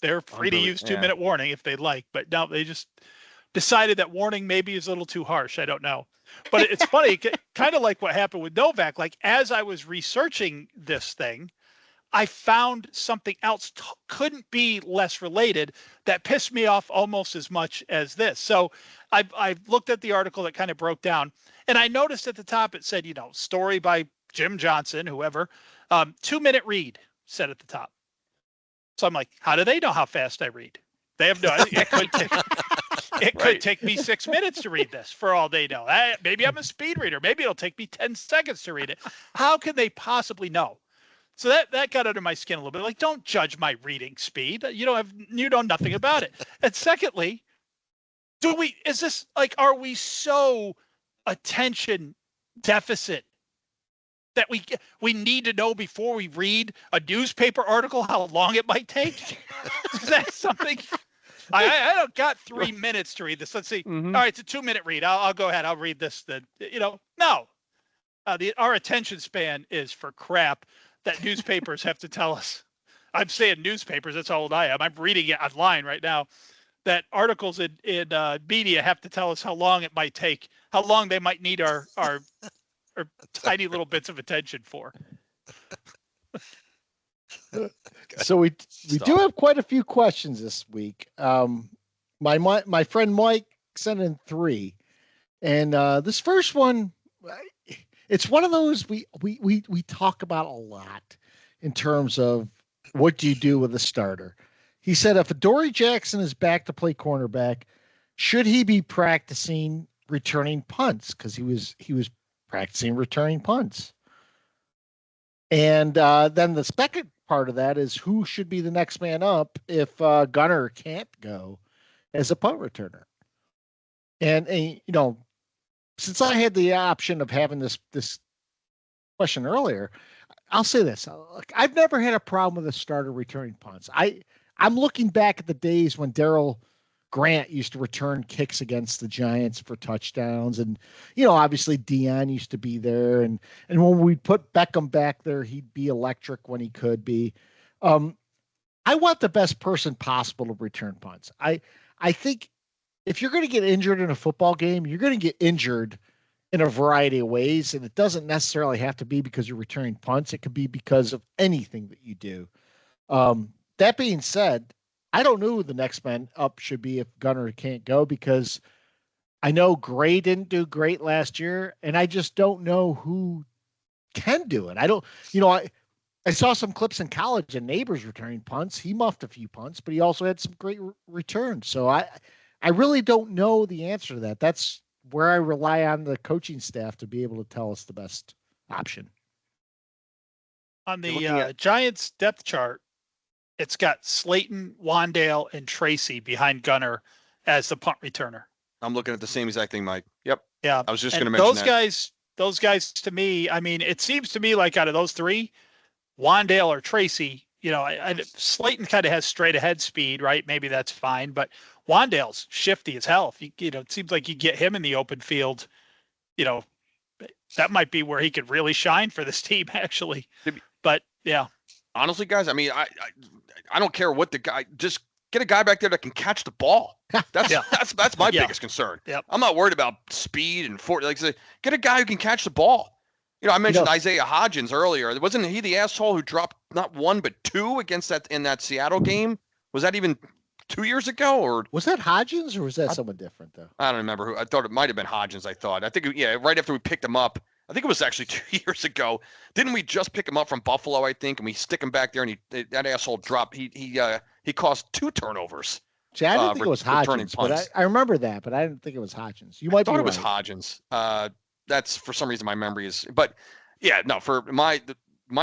they're free to use 2-minute warning if they'd like, but no, they just decided that warning maybe is a little too harsh. I don't know, but it's funny, kind of like what happened with Novak. Like as I was researching this thing, I found something else couldn't be less related that pissed me off almost as much as this. So I've looked at the article that kind of broke down, and I noticed at the top it said, story by Jim Johnson, whoever, 2-minute read said at the top. So I'm like, how do they know how fast I read? They have no idea. It could take me 6 minutes to read this for all they know. Maybe I'm a speed reader. Maybe it'll take me 10 seconds to read it. How can they possibly know? So that got under my skin a little bit. Like, don't judge my reading speed. You know nothing about it. And secondly, are we so attention deficit that we need to know before we read a newspaper article how long it might take? Is that something? I don't got 3 minutes to read this. Let's see. Mm-hmm. All right, it's a 2-minute read. I'll go ahead. I'll read this. Then no. Our attention span is for crap that newspapers have to tell us. I'm saying newspapers. That's how old I am. I'm reading it online right now. That articles in media have to tell us how long it might take, how long they might need our tiny little bits of attention for. So we do have quite a few questions this week. My friend Mike sent in 3, and this first one, it's one of those we talk about a lot in terms of what do you do with a starter. He said, if Adoree Jackson is back to play cornerback, should he be practicing returning punts? Because he was practicing returning punts. And then the second part of that is who should be the next man up if Gunner can't go as a punt returner. And since I had the option of having this question earlier, I'll say this. Look, I've never had a problem with a starter returning punts. I'm looking back at the days when Daryl Grant used to return kicks against the Giants for touchdowns. And, obviously Dion used to be there. And when we put Beckham back there, he'd be electric when he could be. I want the best person possible to return punts. I think if you're going to get injured in a football game, you're going to get injured in a variety of ways. And it doesn't necessarily have to be because you're returning punts. It could be because of anything that you do. That being said, I don't know who the next man up should be if Gunner can't go, because I know Gray didn't do great last year, and I just don't know who can do it. I don't, I saw some clips in college and Neighbors returning punts. He muffed a few punts, but he also had some great returns. So I really don't know the answer to that. That's where I rely on the coaching staff to be able to tell us the best option. On the Giants depth chart, it's got Slayton, Wandale, and Tracy behind Gunner as the punt returner. I'm looking at the same exact thing, Mike. Yep. Yeah. I was just going to mention those guys to me, I mean, it seems to me like out of those three, Wandale or Tracy, Slayton kind of has straight ahead speed, right? Maybe that's fine, but Wandale's shifty as hell. It seems like you get him in the open field, that might be where he could really shine for this team, actually. But yeah. Honestly, guys, I mean, I don't care what the guy, just get a guy back there that can catch the ball. That's my biggest concern. Yep. I'm not worried about speed and get a guy who can catch the ball. I mentioned Isaiah Hodgins earlier. Wasn't he the asshole who dropped not one but two against in that Seattle game? Was that even 2 years ago, or was that Hodgins, or was that someone different though? I don't remember who. I thought it might have been Hodgins. I think right after we picked him up. I think it was actually 2 years ago. Didn't we just pick him up from Buffalo, I think, and we stick him back there, and that asshole dropped. He caused 2 turnovers. See, I didn't think it was Hodgins, but I remember that, but I didn't think it was Hodgins. You might thought be it was right. Hodgins. That's for some reason my memory is, but yeah, no. For my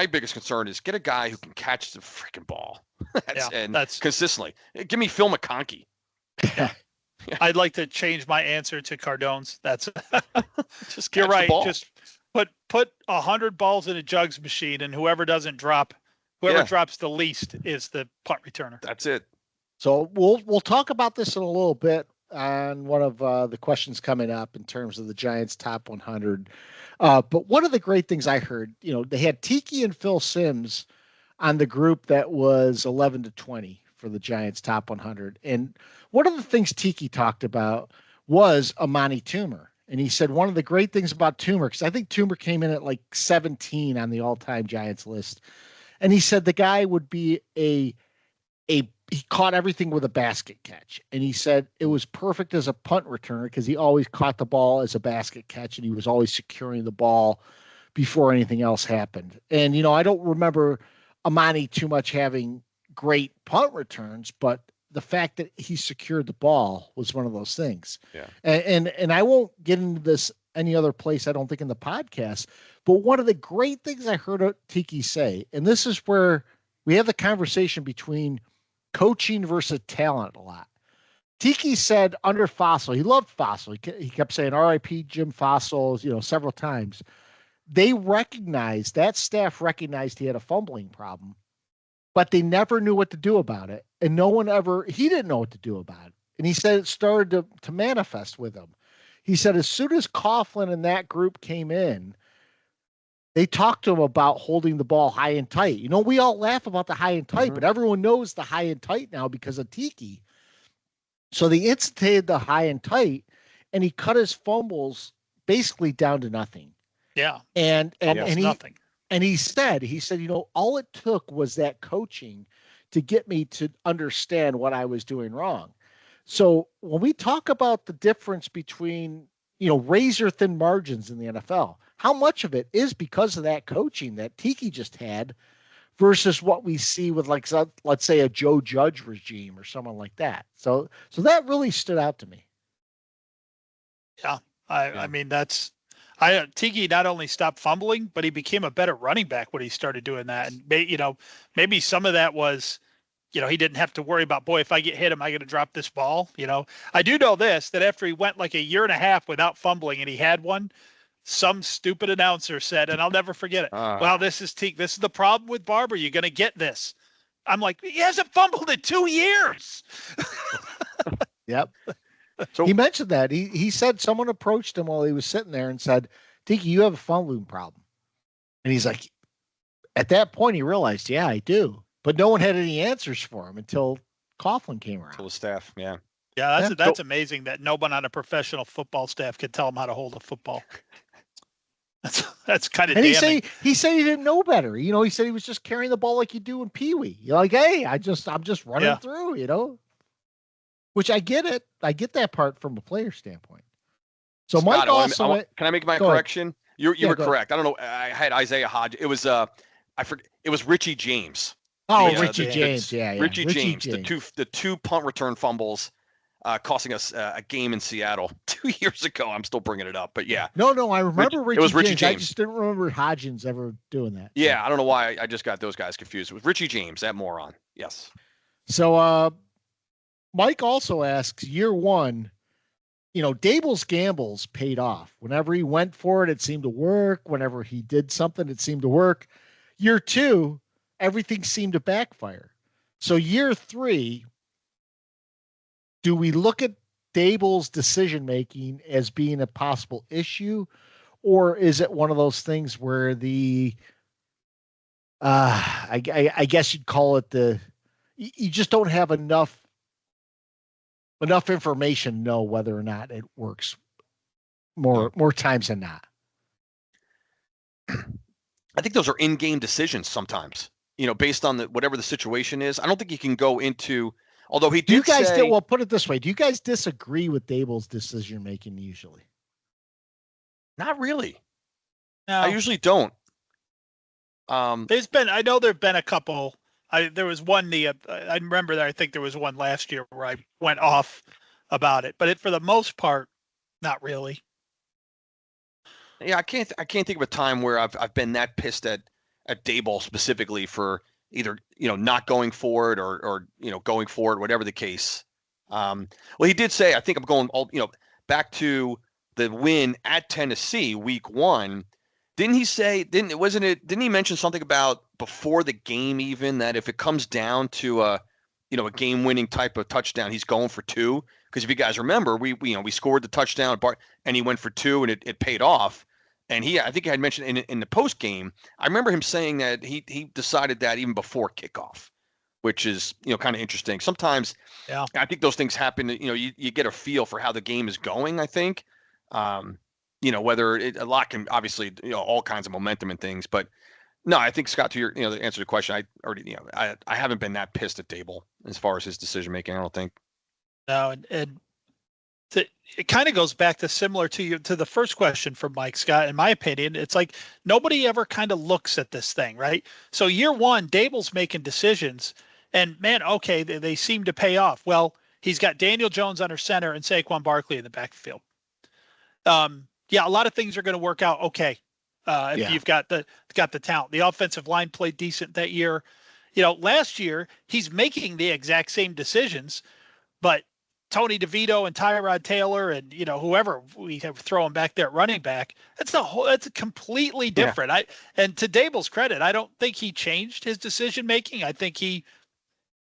biggest concern is get a guy who can catch the freaking ball that's consistently. Give me Phil McConkey. Yeah. I'd like to change my answer to Cardone's. That's just you're right. Just put 100 balls in a jugs machine, and whoever drops the least is the punt returner. That's it. So we'll talk about this in a little bit on one of the questions coming up in terms of the Giants top 100. But one of the great things I heard, they had Tiki and Phil Simms on the group that was 11 to 20 for the Giants top 100. And one of the things Tiki talked about was Amani Toomer. And he said one of the great things about Toomer, because I think Toomer came in at like 17 on the all-time Giants list. And he said the guy would be he caught everything with a basket catch. And he said it was perfect as a punt returner because he always caught the ball as a basket catch, and he was always securing the ball before anything else happened. And, I don't remember Amani too much having great punt returns, but the fact that he secured the ball was one of those things. Yeah. And I won't get into this any other place, I don't think, in the podcast, but one of the great things I heard Tiki say, and this is where we have the conversation between coaching versus talent a lot. Tiki said under Fossil, he loved Fossil. He kept saying R.I.P. Jim Fossil, several times. That staff recognized he had a fumbling problem, but they never knew what to do about it. And he didn't know what to do about it. And he said it started to manifest with him. He said as soon as Coughlin and that group came in, they talked to him about holding the ball high and tight. We all laugh about the high and tight, but everyone knows the high and tight now because of Tiki. So they instituted the high and tight, and he cut his fumbles basically down to nothing. Yeah. And nothing. And he said, all it took was that coaching to get me to understand what I was doing wrong. So when we talk about the difference between, razor thin margins in the NFL, how much of it is because of that coaching that Tiki just had versus what we see with, like, let's say a Joe Judge regime or someone like that. So that really stood out to me. Yeah. I mean, Tiki not only stopped fumbling, but he became a better running back when he started doing that. And, maybe some of that was, he didn't have to worry about, boy, if I get hit, am I going to drop this ball? I do know that after he went like a year and a half without fumbling and he had one, some stupid announcer said, and I'll never forget it. Well, this is the problem with Barber. You're going to get this. I'm like, he hasn't fumbled in 2 years. Yep. So he mentioned that. He said someone approached him while he was sitting there and said, Tiki, you have a fumbling problem. And he's like, at that point, he realized, yeah, I do. But no one had any answers for him until Coughlin came around. to the staff, yeah. Yeah, that's amazing that no one on a professional football staff could tell him how to hold a football. That's kind of damning. And he said he didn't know better. You know, he said he was just carrying the ball like you do in Pee Wee. You're like, hey, I'm just running through, you know. Which I get it. I get that part from a player standpoint. So Scott, Mike also can I make my correction? You were correct. I don't know. I had Isaiah Hodge. It was I forget. It was Richie James. Oh, Richie James. Yeah. Richie James. The two punt return fumbles. Costing us a game in Seattle 2 years ago. I'm still bringing it up, but yeah. No, I remember It was Richie James. I just didn't remember Hodgins ever doing that. Yeah, I don't know why I just got those guys confused. It was Richie James, that moron. Yes. So Mike also asks, year one, you know, Dable's gambles paid off. Whenever he went for it, it seemed to work. Whenever he did something, it seemed to work. Year two, everything seemed to backfire. So year three, do we look at Dable's decision-making as being a possible issue, or is it one of those things where I guess you'd call it you just don't have enough information to know whether or not it works more times than not? I think those are in-game decisions sometimes, you know, based on whatever the situation is. I don't think you can go into. Although he did well, put it this way. Do you guys disagree with Dable's decision making usually? Not really. No. I usually don't. I know there've been a couple. There was one I remember that I think there was one last year where I went off about it, but for the most part, not really. Yeah, I can't think of a time where I've been that pissed at Dable specifically for either, you know, not going for it or you know, going for it, whatever the case. Well, he did say, I think I'm going back to the win at Tennessee week 1. Didn't he mention something about before the game even that if it comes down to a game winning type of touchdown, he's going for 2? Because if you guys remember, we scored the touchdown and he went for 2 and it paid off. And I think he had mentioned in the post game, I remember him saying that he decided that even before kickoff, which is, you know, kind of interesting. Sometimes, yeah, I think those things happen. You know, you get a feel for how the game is going. I think, you know, whether a lot can obviously, you know, all kinds of momentum and things. But no, I think Scott, to your, you know, the answer to the question, I already, you know, I haven't been that pissed at Dable as far as his decision making. I don't think. No, and it kind of goes back to similar to the first question from Mike, Scott. In my opinion, it's like nobody ever kind of looks at this thing, right? So year one, Dable's making decisions, and man, okay, they seem to pay off. Well, he's got Daniel Jones under center and Saquon Barkley in the backfield. Yeah, a lot of things are going to work out okay if you've got the talent. The offensive line played decent that year. You know, last year he's making the exact same decisions, but Tony DeVito and Tyrod Taylor and, you know, whoever we have throwing back there at running back, that's completely different. Yeah. And to Dable's credit, I don't think he changed his decision making. I think he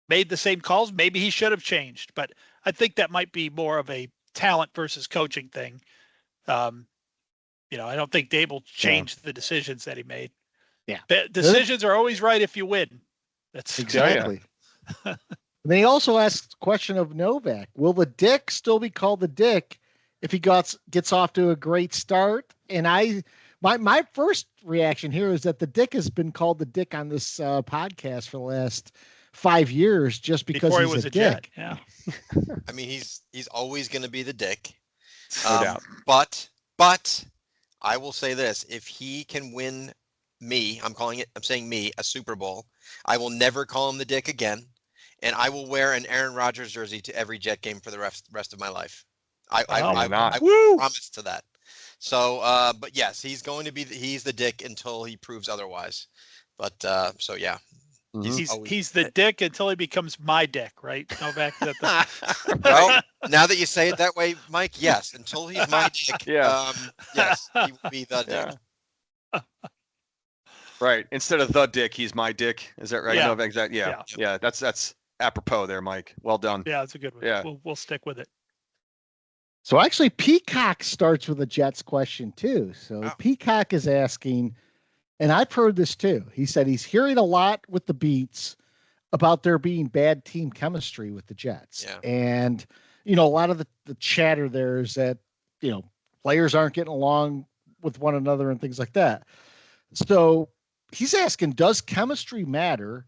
made the same calls. Maybe he should have changed, but I think that might be more of a talent versus coaching thing. You know, I don't think Dable changed the decisions that he made. Yeah. Decisions are always right if you win. That's exactly. And then he also asks the question of Novak. Will the Dick still be called the Dick if he gets off to a great start? And my first reaction here is that the Dick has been called the Dick on this podcast for the last 5 years just because before he's he was a Dick. Dick. Yeah. I mean, he's always going to be the Dick. No doubt. But I will say this: if he can win I'm saying me, a Super Bowl, I will never call him the Dick again. And I will wear an Aaron Rodgers jersey to every Jet game for the rest of my life. I promise to that. So, but yes, he's going to be he's the Dick until he proves otherwise. But so yeah. He's the dick until he becomes my dick, right? Novak. Well, now that you say it that way, Mike, yes. Until he's my dick, yes, he will be the dick. Right. Instead of the dick, he's my dick. Is that right? Yeah. Novak? Yeah. That's apropos there, Mike. Well done. Yeah, it's a good one. Yeah. We'll stick with it. So actually, Peacock starts with a Jets question too. So Peacock is asking, and I've heard this too. He said he's hearing a lot with the beats about there being bad team chemistry with the Jets. Yeah. And, a lot of the chatter there is that, players aren't getting along with one another and things like that. So he's asking, does chemistry matter,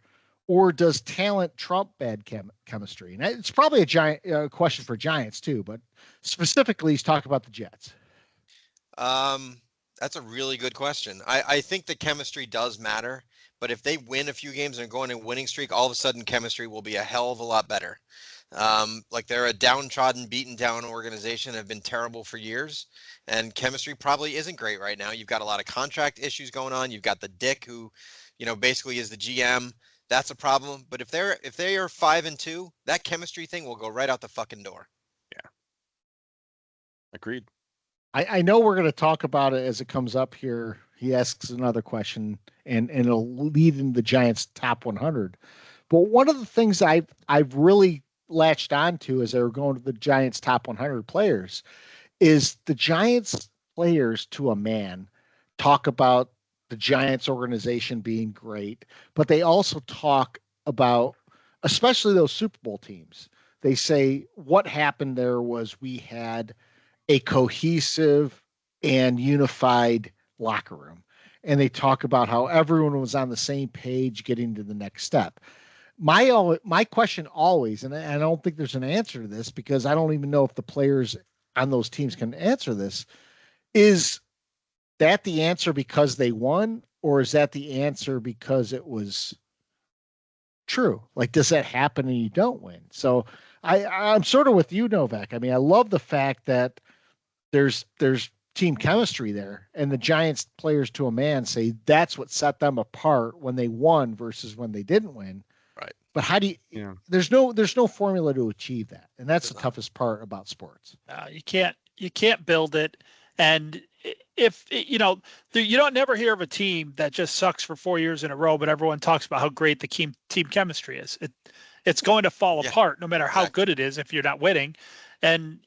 or does talent trump bad chemistry? And it's probably a giant question for Giants too, but specifically he's talking about the Jets. That's a really good question. I think the chemistry does matter, but if they win a few games and go on a winning streak, all of a sudden chemistry will be a hell of a lot better. Like they're a downtrodden, beaten down organization, have been terrible for years, and chemistry probably isn't great right now. You've got a lot of contract issues going on. You've got the dick who, basically is the GM. That's a problem. But if they are 5-2, that chemistry thing will go right out the fucking door. Yeah. Agreed. I know we're going to talk about it as it comes up here. He asks another question, and it'll lead in the Giants' top 100. But one of the things I've really latched onto as they were going to the Giants' top 100 players is the Giants players to a man talk about the Giants organization being great, but they also talk about, especially those Super Bowl teams. They say what happened there was we had a cohesive and unified locker room. And they talk about how everyone was on the same page getting to the next step. My question always, and I don't think there's an answer to this because I don't even know if the players on those teams can answer this, is that the answer because they won, or is that the answer because it was true? Like, does that happen and you don't win? So I'm sort of with you, Novak. I mean, I love the fact that there's team chemistry there, and the Giants players to a man say that's what set them apart when they won versus when they didn't win. Right. But how do you? There's no formula to achieve that, and that's the toughest part about sports. You can't build it, and if you don't never hear of a team that just sucks for 4 years in a row, but everyone talks about how great the team chemistry is. It's going to fall apart no matter how good it is if you're not winning, and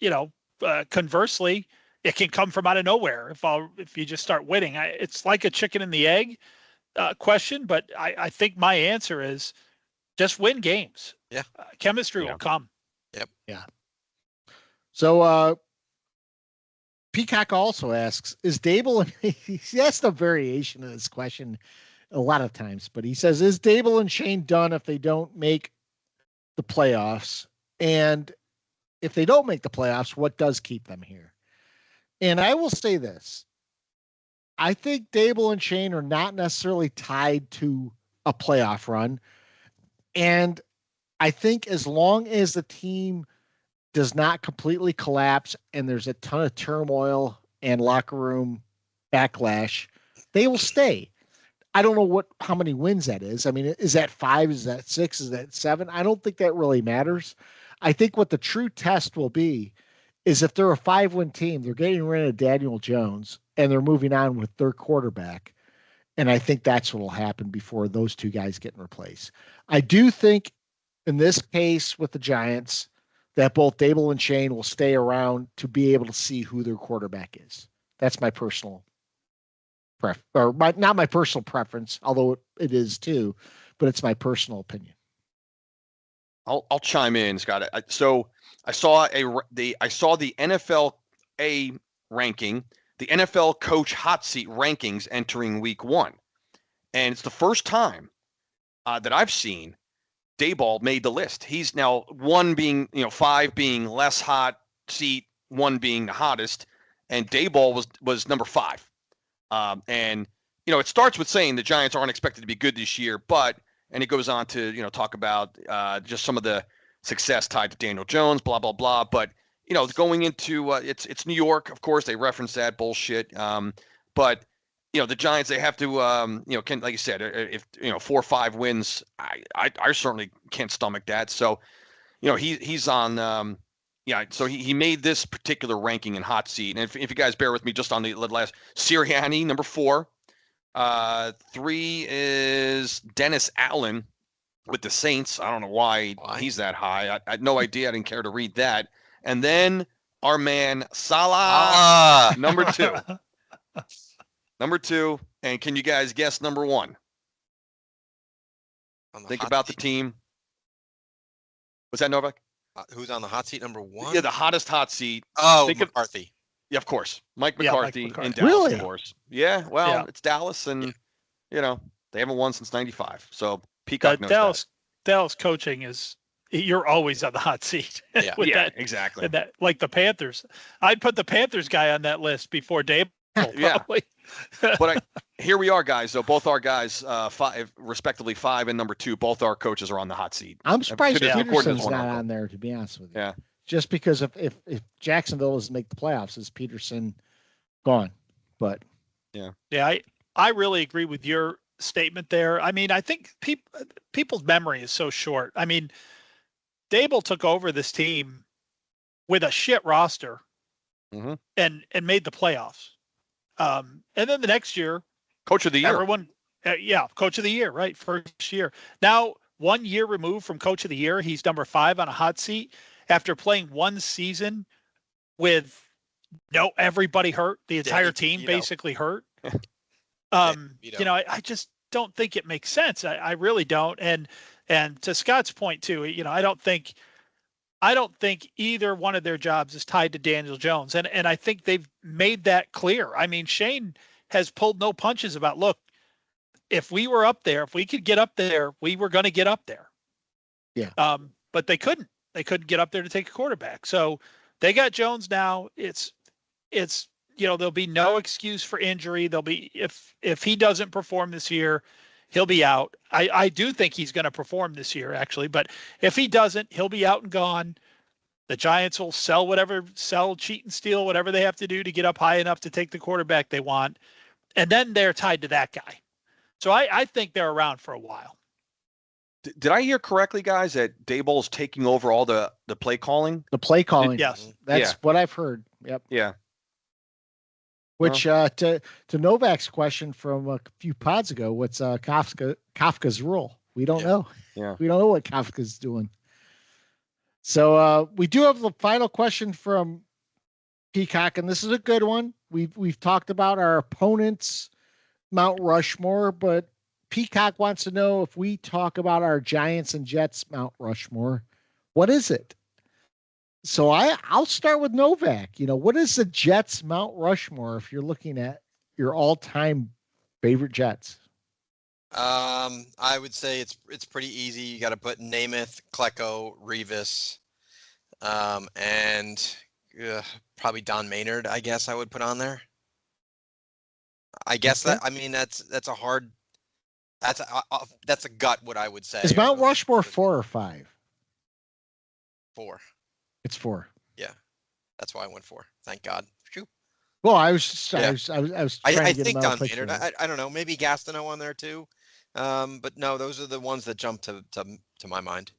conversely, it can come from out of nowhere if you just start winning. It's like a chicken and the egg question, but I think my answer is just win games. Yeah, chemistry will come. Yep. Yeah. So Peacock also asks, is Dable? He asked a variation of this question a lot of times, but he says, is Dable and Shane done if they don't make the playoffs? And if they don't make the playoffs, what does keep them here? And I will say this. I think Dable and Shane are not necessarily tied to a playoff run. And I think as long as the team does not completely collapse and there's a ton of turmoil and locker room backlash, they will stay. I don't know how many wins that is. I mean, is that 5? Is that 6? Is that 7? I don't think that really matters. I think what the true test will be is if they're a 5-win team, they're getting rid of Daniel Jones and they're moving on with their quarterback. And I think that's what will happen before those two guys get replaced. I do think in this case with the Giants that both Dable and Shane will stay around to be able to see who their quarterback is. That's my personal not my personal preference, although it is too, but it's my personal opinion. I'll chime in, Scott. So I saw the NFL ranking, the NFL coach hot seat rankings entering week 1, and it's the first time that I've seen Daboll made the list. He's now 1 being 5 being less hot seat, 1 being the hottest, and Daboll was number 5. And it starts with saying the Giants aren't expected to be good this year, and it goes on to, talk about just some of the success tied to Daniel Jones, blah, blah, blah. But, going into it's New York, of course, they reference that bullshit. But the Giants, they have to, can, like you said, if 4 or 5 wins, I certainly can't stomach that. So, he's on. So he made this particular ranking in hot seat, and if you guys bear with me, just on the last, Sirianni, number 4. 3 is Dennis Allen with the Saints. I don't know why he's that high. I had no idea. I didn't care to read that. And then our man Salah, number 2. Number 2. And can you guys guess number 1? Think about the team. Was that Novak? Who's on the hot seat, number 1? Yeah, the hottest hot seat. Oh, McCarthy. Yeah, of course. Mike McCarthy, Mike McCarthy. in Dallas, Really? of course. Yeah, well, It's Dallas, and, they haven't won since 95. So Peacock knows that. Dallas coaching you're always on the hot seat. Yeah, exactly. And that, like the Panthers. I'd put the Panthers guy on that list before Dable, probably. But here we are, guys. So both our guys, 5, respectively 5 and number 2, both our coaches are on the hot seat. I'm surprised Peterson's Peterson's not on there, to be honest with you. Yeah. Just because if Jacksonville doesn't make the playoffs, is Peterson gone? But yeah, I really agree with your statement there. I mean, I think people's memory is so short. I mean, Dable took over this team with a shit roster and made the playoffs. And then the next year, Coach of the Year. Everyone, Coach of the Year, right? First year. Now, 1 year removed from Coach of the Year, he's number 5 on a hot seat after playing 1 season with everybody hurt, the entire team basically hurt. I just don't think it makes sense. I really don't. And to Scott's point too, I don't think either one of their jobs is tied to Daniel Jones. And I think they've made that clear. I mean, Shane has pulled no punches about, look, if we were up there, if we could get up there, we were going to get up there. Yeah. But they couldn't. They couldn't get up there to take a quarterback. So they got Jones now. It's there'll be no excuse for injury. There'll be, if he doesn't perform this year, he'll be out. I do think he's going to perform this year, actually, but if he doesn't, he'll be out and gone. The Giants will sell, cheat and steal, whatever they have to do to get up high enough to take the quarterback they want. And then they're tied to that guy. So I think they're around for a while. Did I hear correctly, guys, that Dable's taking over all the play calling? The play calling. Yes. That's what I've heard. Yep. Yeah. Which to Novak's question from a few pods ago, what's Kafka's rule? We don't know. Yeah. We don't know what Kafka's doing. So we do have the final question from Peacock, and this is a good one. We've talked about our opponents, Mount Rushmore, but Peacock wants to know if we talk about our Giants and Jets Mount Rushmore, what is it? So I'll start with Novak. What is the Jets Mount Rushmore if you're looking at your all-time favorite Jets? I would say it's pretty easy. You got to put Namath, Klecko, Revis, and probably Don Maynard, I guess I would put on there. I guess that's a hard. That's a gut. What I would say is Mount Rushmore 4 or 5? 4. It's 4. Yeah, that's why I went 4. Thank God. Phew. Well, I was trying I to get think Don Maynard. I don't know. Maybe Gastineau on there too. But no, those are the ones that jump to my mind.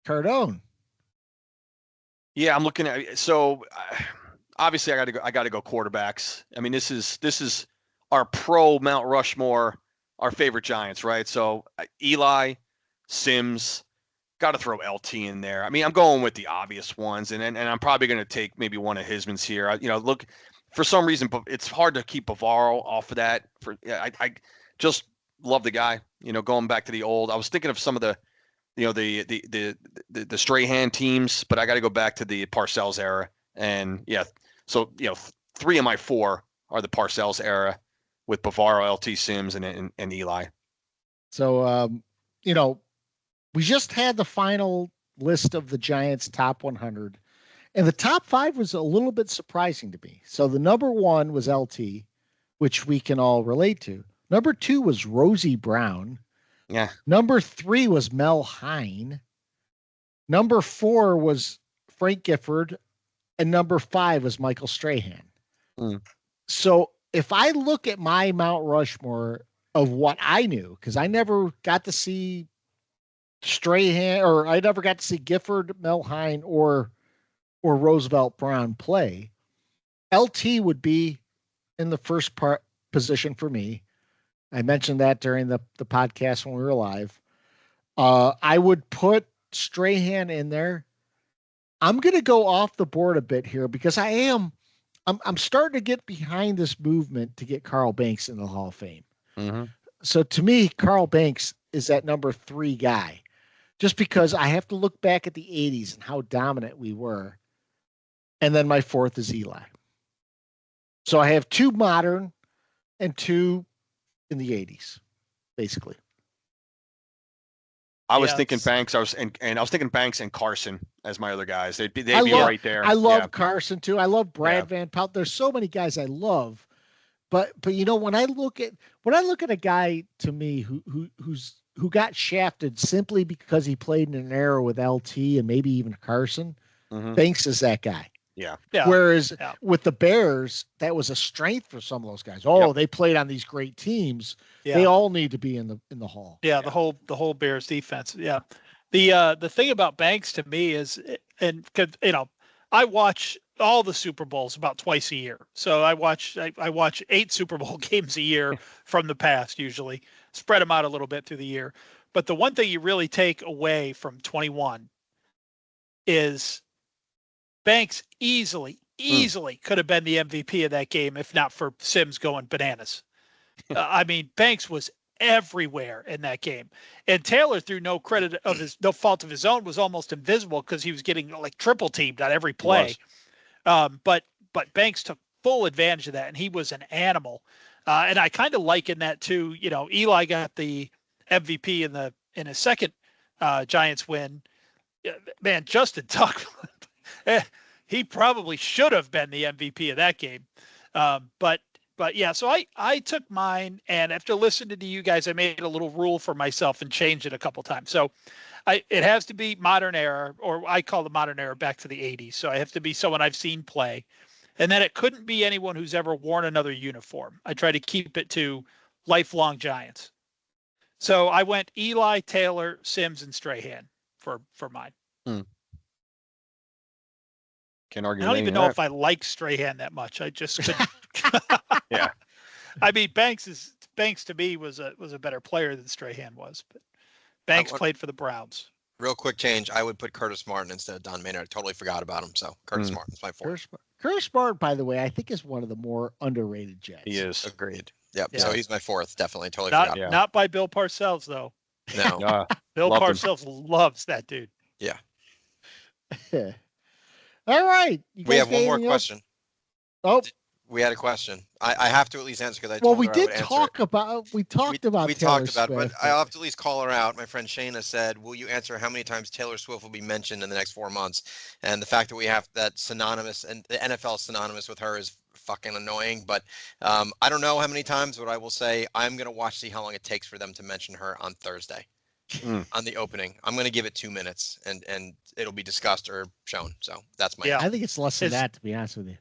Cardone. Yeah, I'm looking at. So obviously, I got to go quarterbacks. I mean, this is our pro Mount Rushmore, our favorite Giants, right? So Eli, Sims, got to throw LT in there. I mean, I'm going with the obvious ones, and I'm probably going to take maybe one of Hisman's here. Look, for some reason, it's hard to keep Bavaro off of that. I just love the guy. Going back to the old. I was thinking of some of the Strahan teams, but I got to go back to the Parcells era. And so 3 of my 4 are the Parcells era with Bavaro, LT, Sims, and Eli. So we just had the final list of the Giants top 100, and the top 5 was a little bit surprising to me. So the number 1 was LT, which we can all relate to. Number 2 was Rosie Brown. Yeah. Number 3 was Mel Hine. Number 4 was Frank Gifford, and number 5 was Michael Strahan. Mm. So if I look at my Mount Rushmore of what I knew, because I never got to see Strahan, or I never got to see Gifford, Melhine, or Roosevelt Brown play, LT would be in the first position for me. I mentioned that during the podcast when we were live. I would put Strahan in there. I'm going to go off the board a bit here because I'm starting to get behind this movement to get Carl Banks in the Hall of Fame. Mm-hmm. So to me, Carl Banks is that number 3 guy, just because I have to look back at the 80s and how dominant we were. And then my 4th is Eli. So I have 2 modern and 2 in the 80s, basically. I was thinking Banks. I was thinking Banks and Carson as my other guys. They'd be right there. I love Carson too. I love Brad Van Pelt. There's so many guys I love, but you know, when I look at a guy, to me, who got shafted simply because he played in an era with LT and maybe even Carson, Banks is that guy. Yeah. Whereas with the Bears, that was a strength for some of those guys. They played on these great teams. Yeah. They all need to be in the Hall. Yeah, the whole Bears defense. Yeah. The thing about Banks to me is, and you know, I watch all the Super Bowls about twice a year. So I watch 8 Super Bowl games a year from the past, usually spread them out a little bit through the year. But the one thing you really take away from 21 is Banks easily could have been the MVP of that game if not for Sims going bananas. I mean, Banks was everywhere in that game, and Taylor, through no fault of his own, was almost invisible because he was getting like triple teamed on every play. But Banks took full advantage of that, and he was an animal. And I kind of liken that to, you know, Eli got the MVP in his second Giants win. Man, Justin Tuck. He probably should have been the MVP of that game. But yeah, so I took mine, and after listening to you guys, I made a little rule for myself and changed it a couple times. So it has to be modern era, or I call the modern era back to the 80s. So I have to be someone I've seen play. And then it couldn't be anyone who's ever worn another uniform. I try to keep it to lifelong Giants. So I went Eli, Taylor, Sims, and Strahan for mine. Can't argue. I don't even know if I like Strahan that much. I just couldn't. Yeah. I mean, Banks to me was a better player than Strahan was, but Banks played for the Browns. Real quick change. I would put Curtis Martin instead of Don Maynard. I totally forgot about him. So Curtis Martin's my 4th. Curtis Martin, by the way, I think is one of the more underrated Jets. He is. Agreed. Yep. Yeah. So he's my 4th. Definitely. Totally not, forgot. Not by Bill Parcells, though. No. Bill Parcells loves that dude. Yeah. All right. We have one more question. Oh. We had a question. I have to at least answer because I told her we did talk about we talked about Taylor Swift, but I'll have to at least call her out. My friend Shayna said, "Will you answer how many times Taylor Swift will be mentioned in the next 4 months?" And the fact that we have that synonymous and the NFL is synonymous with her is fucking annoying. But I don't know how many times, but I will say I'm gonna see how long it takes for them to mention her on Thursday on the opening. I'm gonna give it 2 minutes and it'll be discussed or shown. So that's my. Yeah, I think it's less than that, to be honest with you.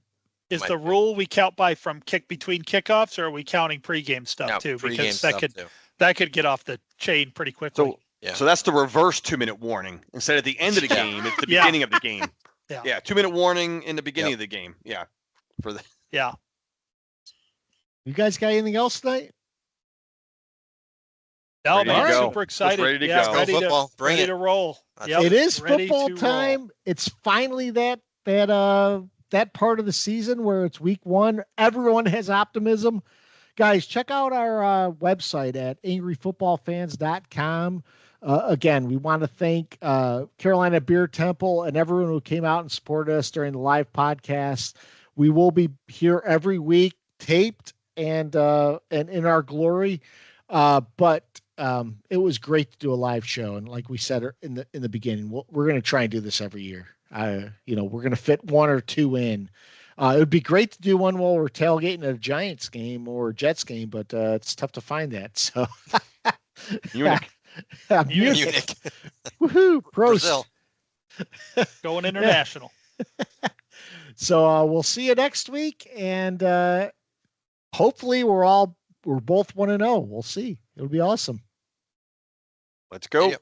Is the rule we count by from between kickoffs, or are we counting pregame stuff too? Because that could get off the chain pretty quickly. So that's the reverse 2-minute warning. Instead of the end of the game, it's the beginning of the game. Yeah. 2-minute warning in the beginning of the game. Yeah. Yeah. You guys got anything else tonight? No, man, super excited. Just ready to go. Ready football. Ready to roll. Yep. It is football time. Roll. It's finally that part of the season where it's week 1. Everyone has optimism. Guys, check out our website at angryfootballfans.com. Again, we want to thank Carolina Beer Temple and everyone who came out and supported us during the live podcast. We will be here every week, taped and in our glory. But it was great to do a live show, and like we said in the beginning, we're going to try and do this every year. We're going to fit 1 or 2 in. It would be great to do one while we're tailgating at a Giants game or a Jets game, but it's tough to find that. So Munich. Munich. Woohoo! Brazil. Going international. So we'll see you next week, and hopefully we're both 1-0. We'll see. It'll be awesome. Let's go. Yep.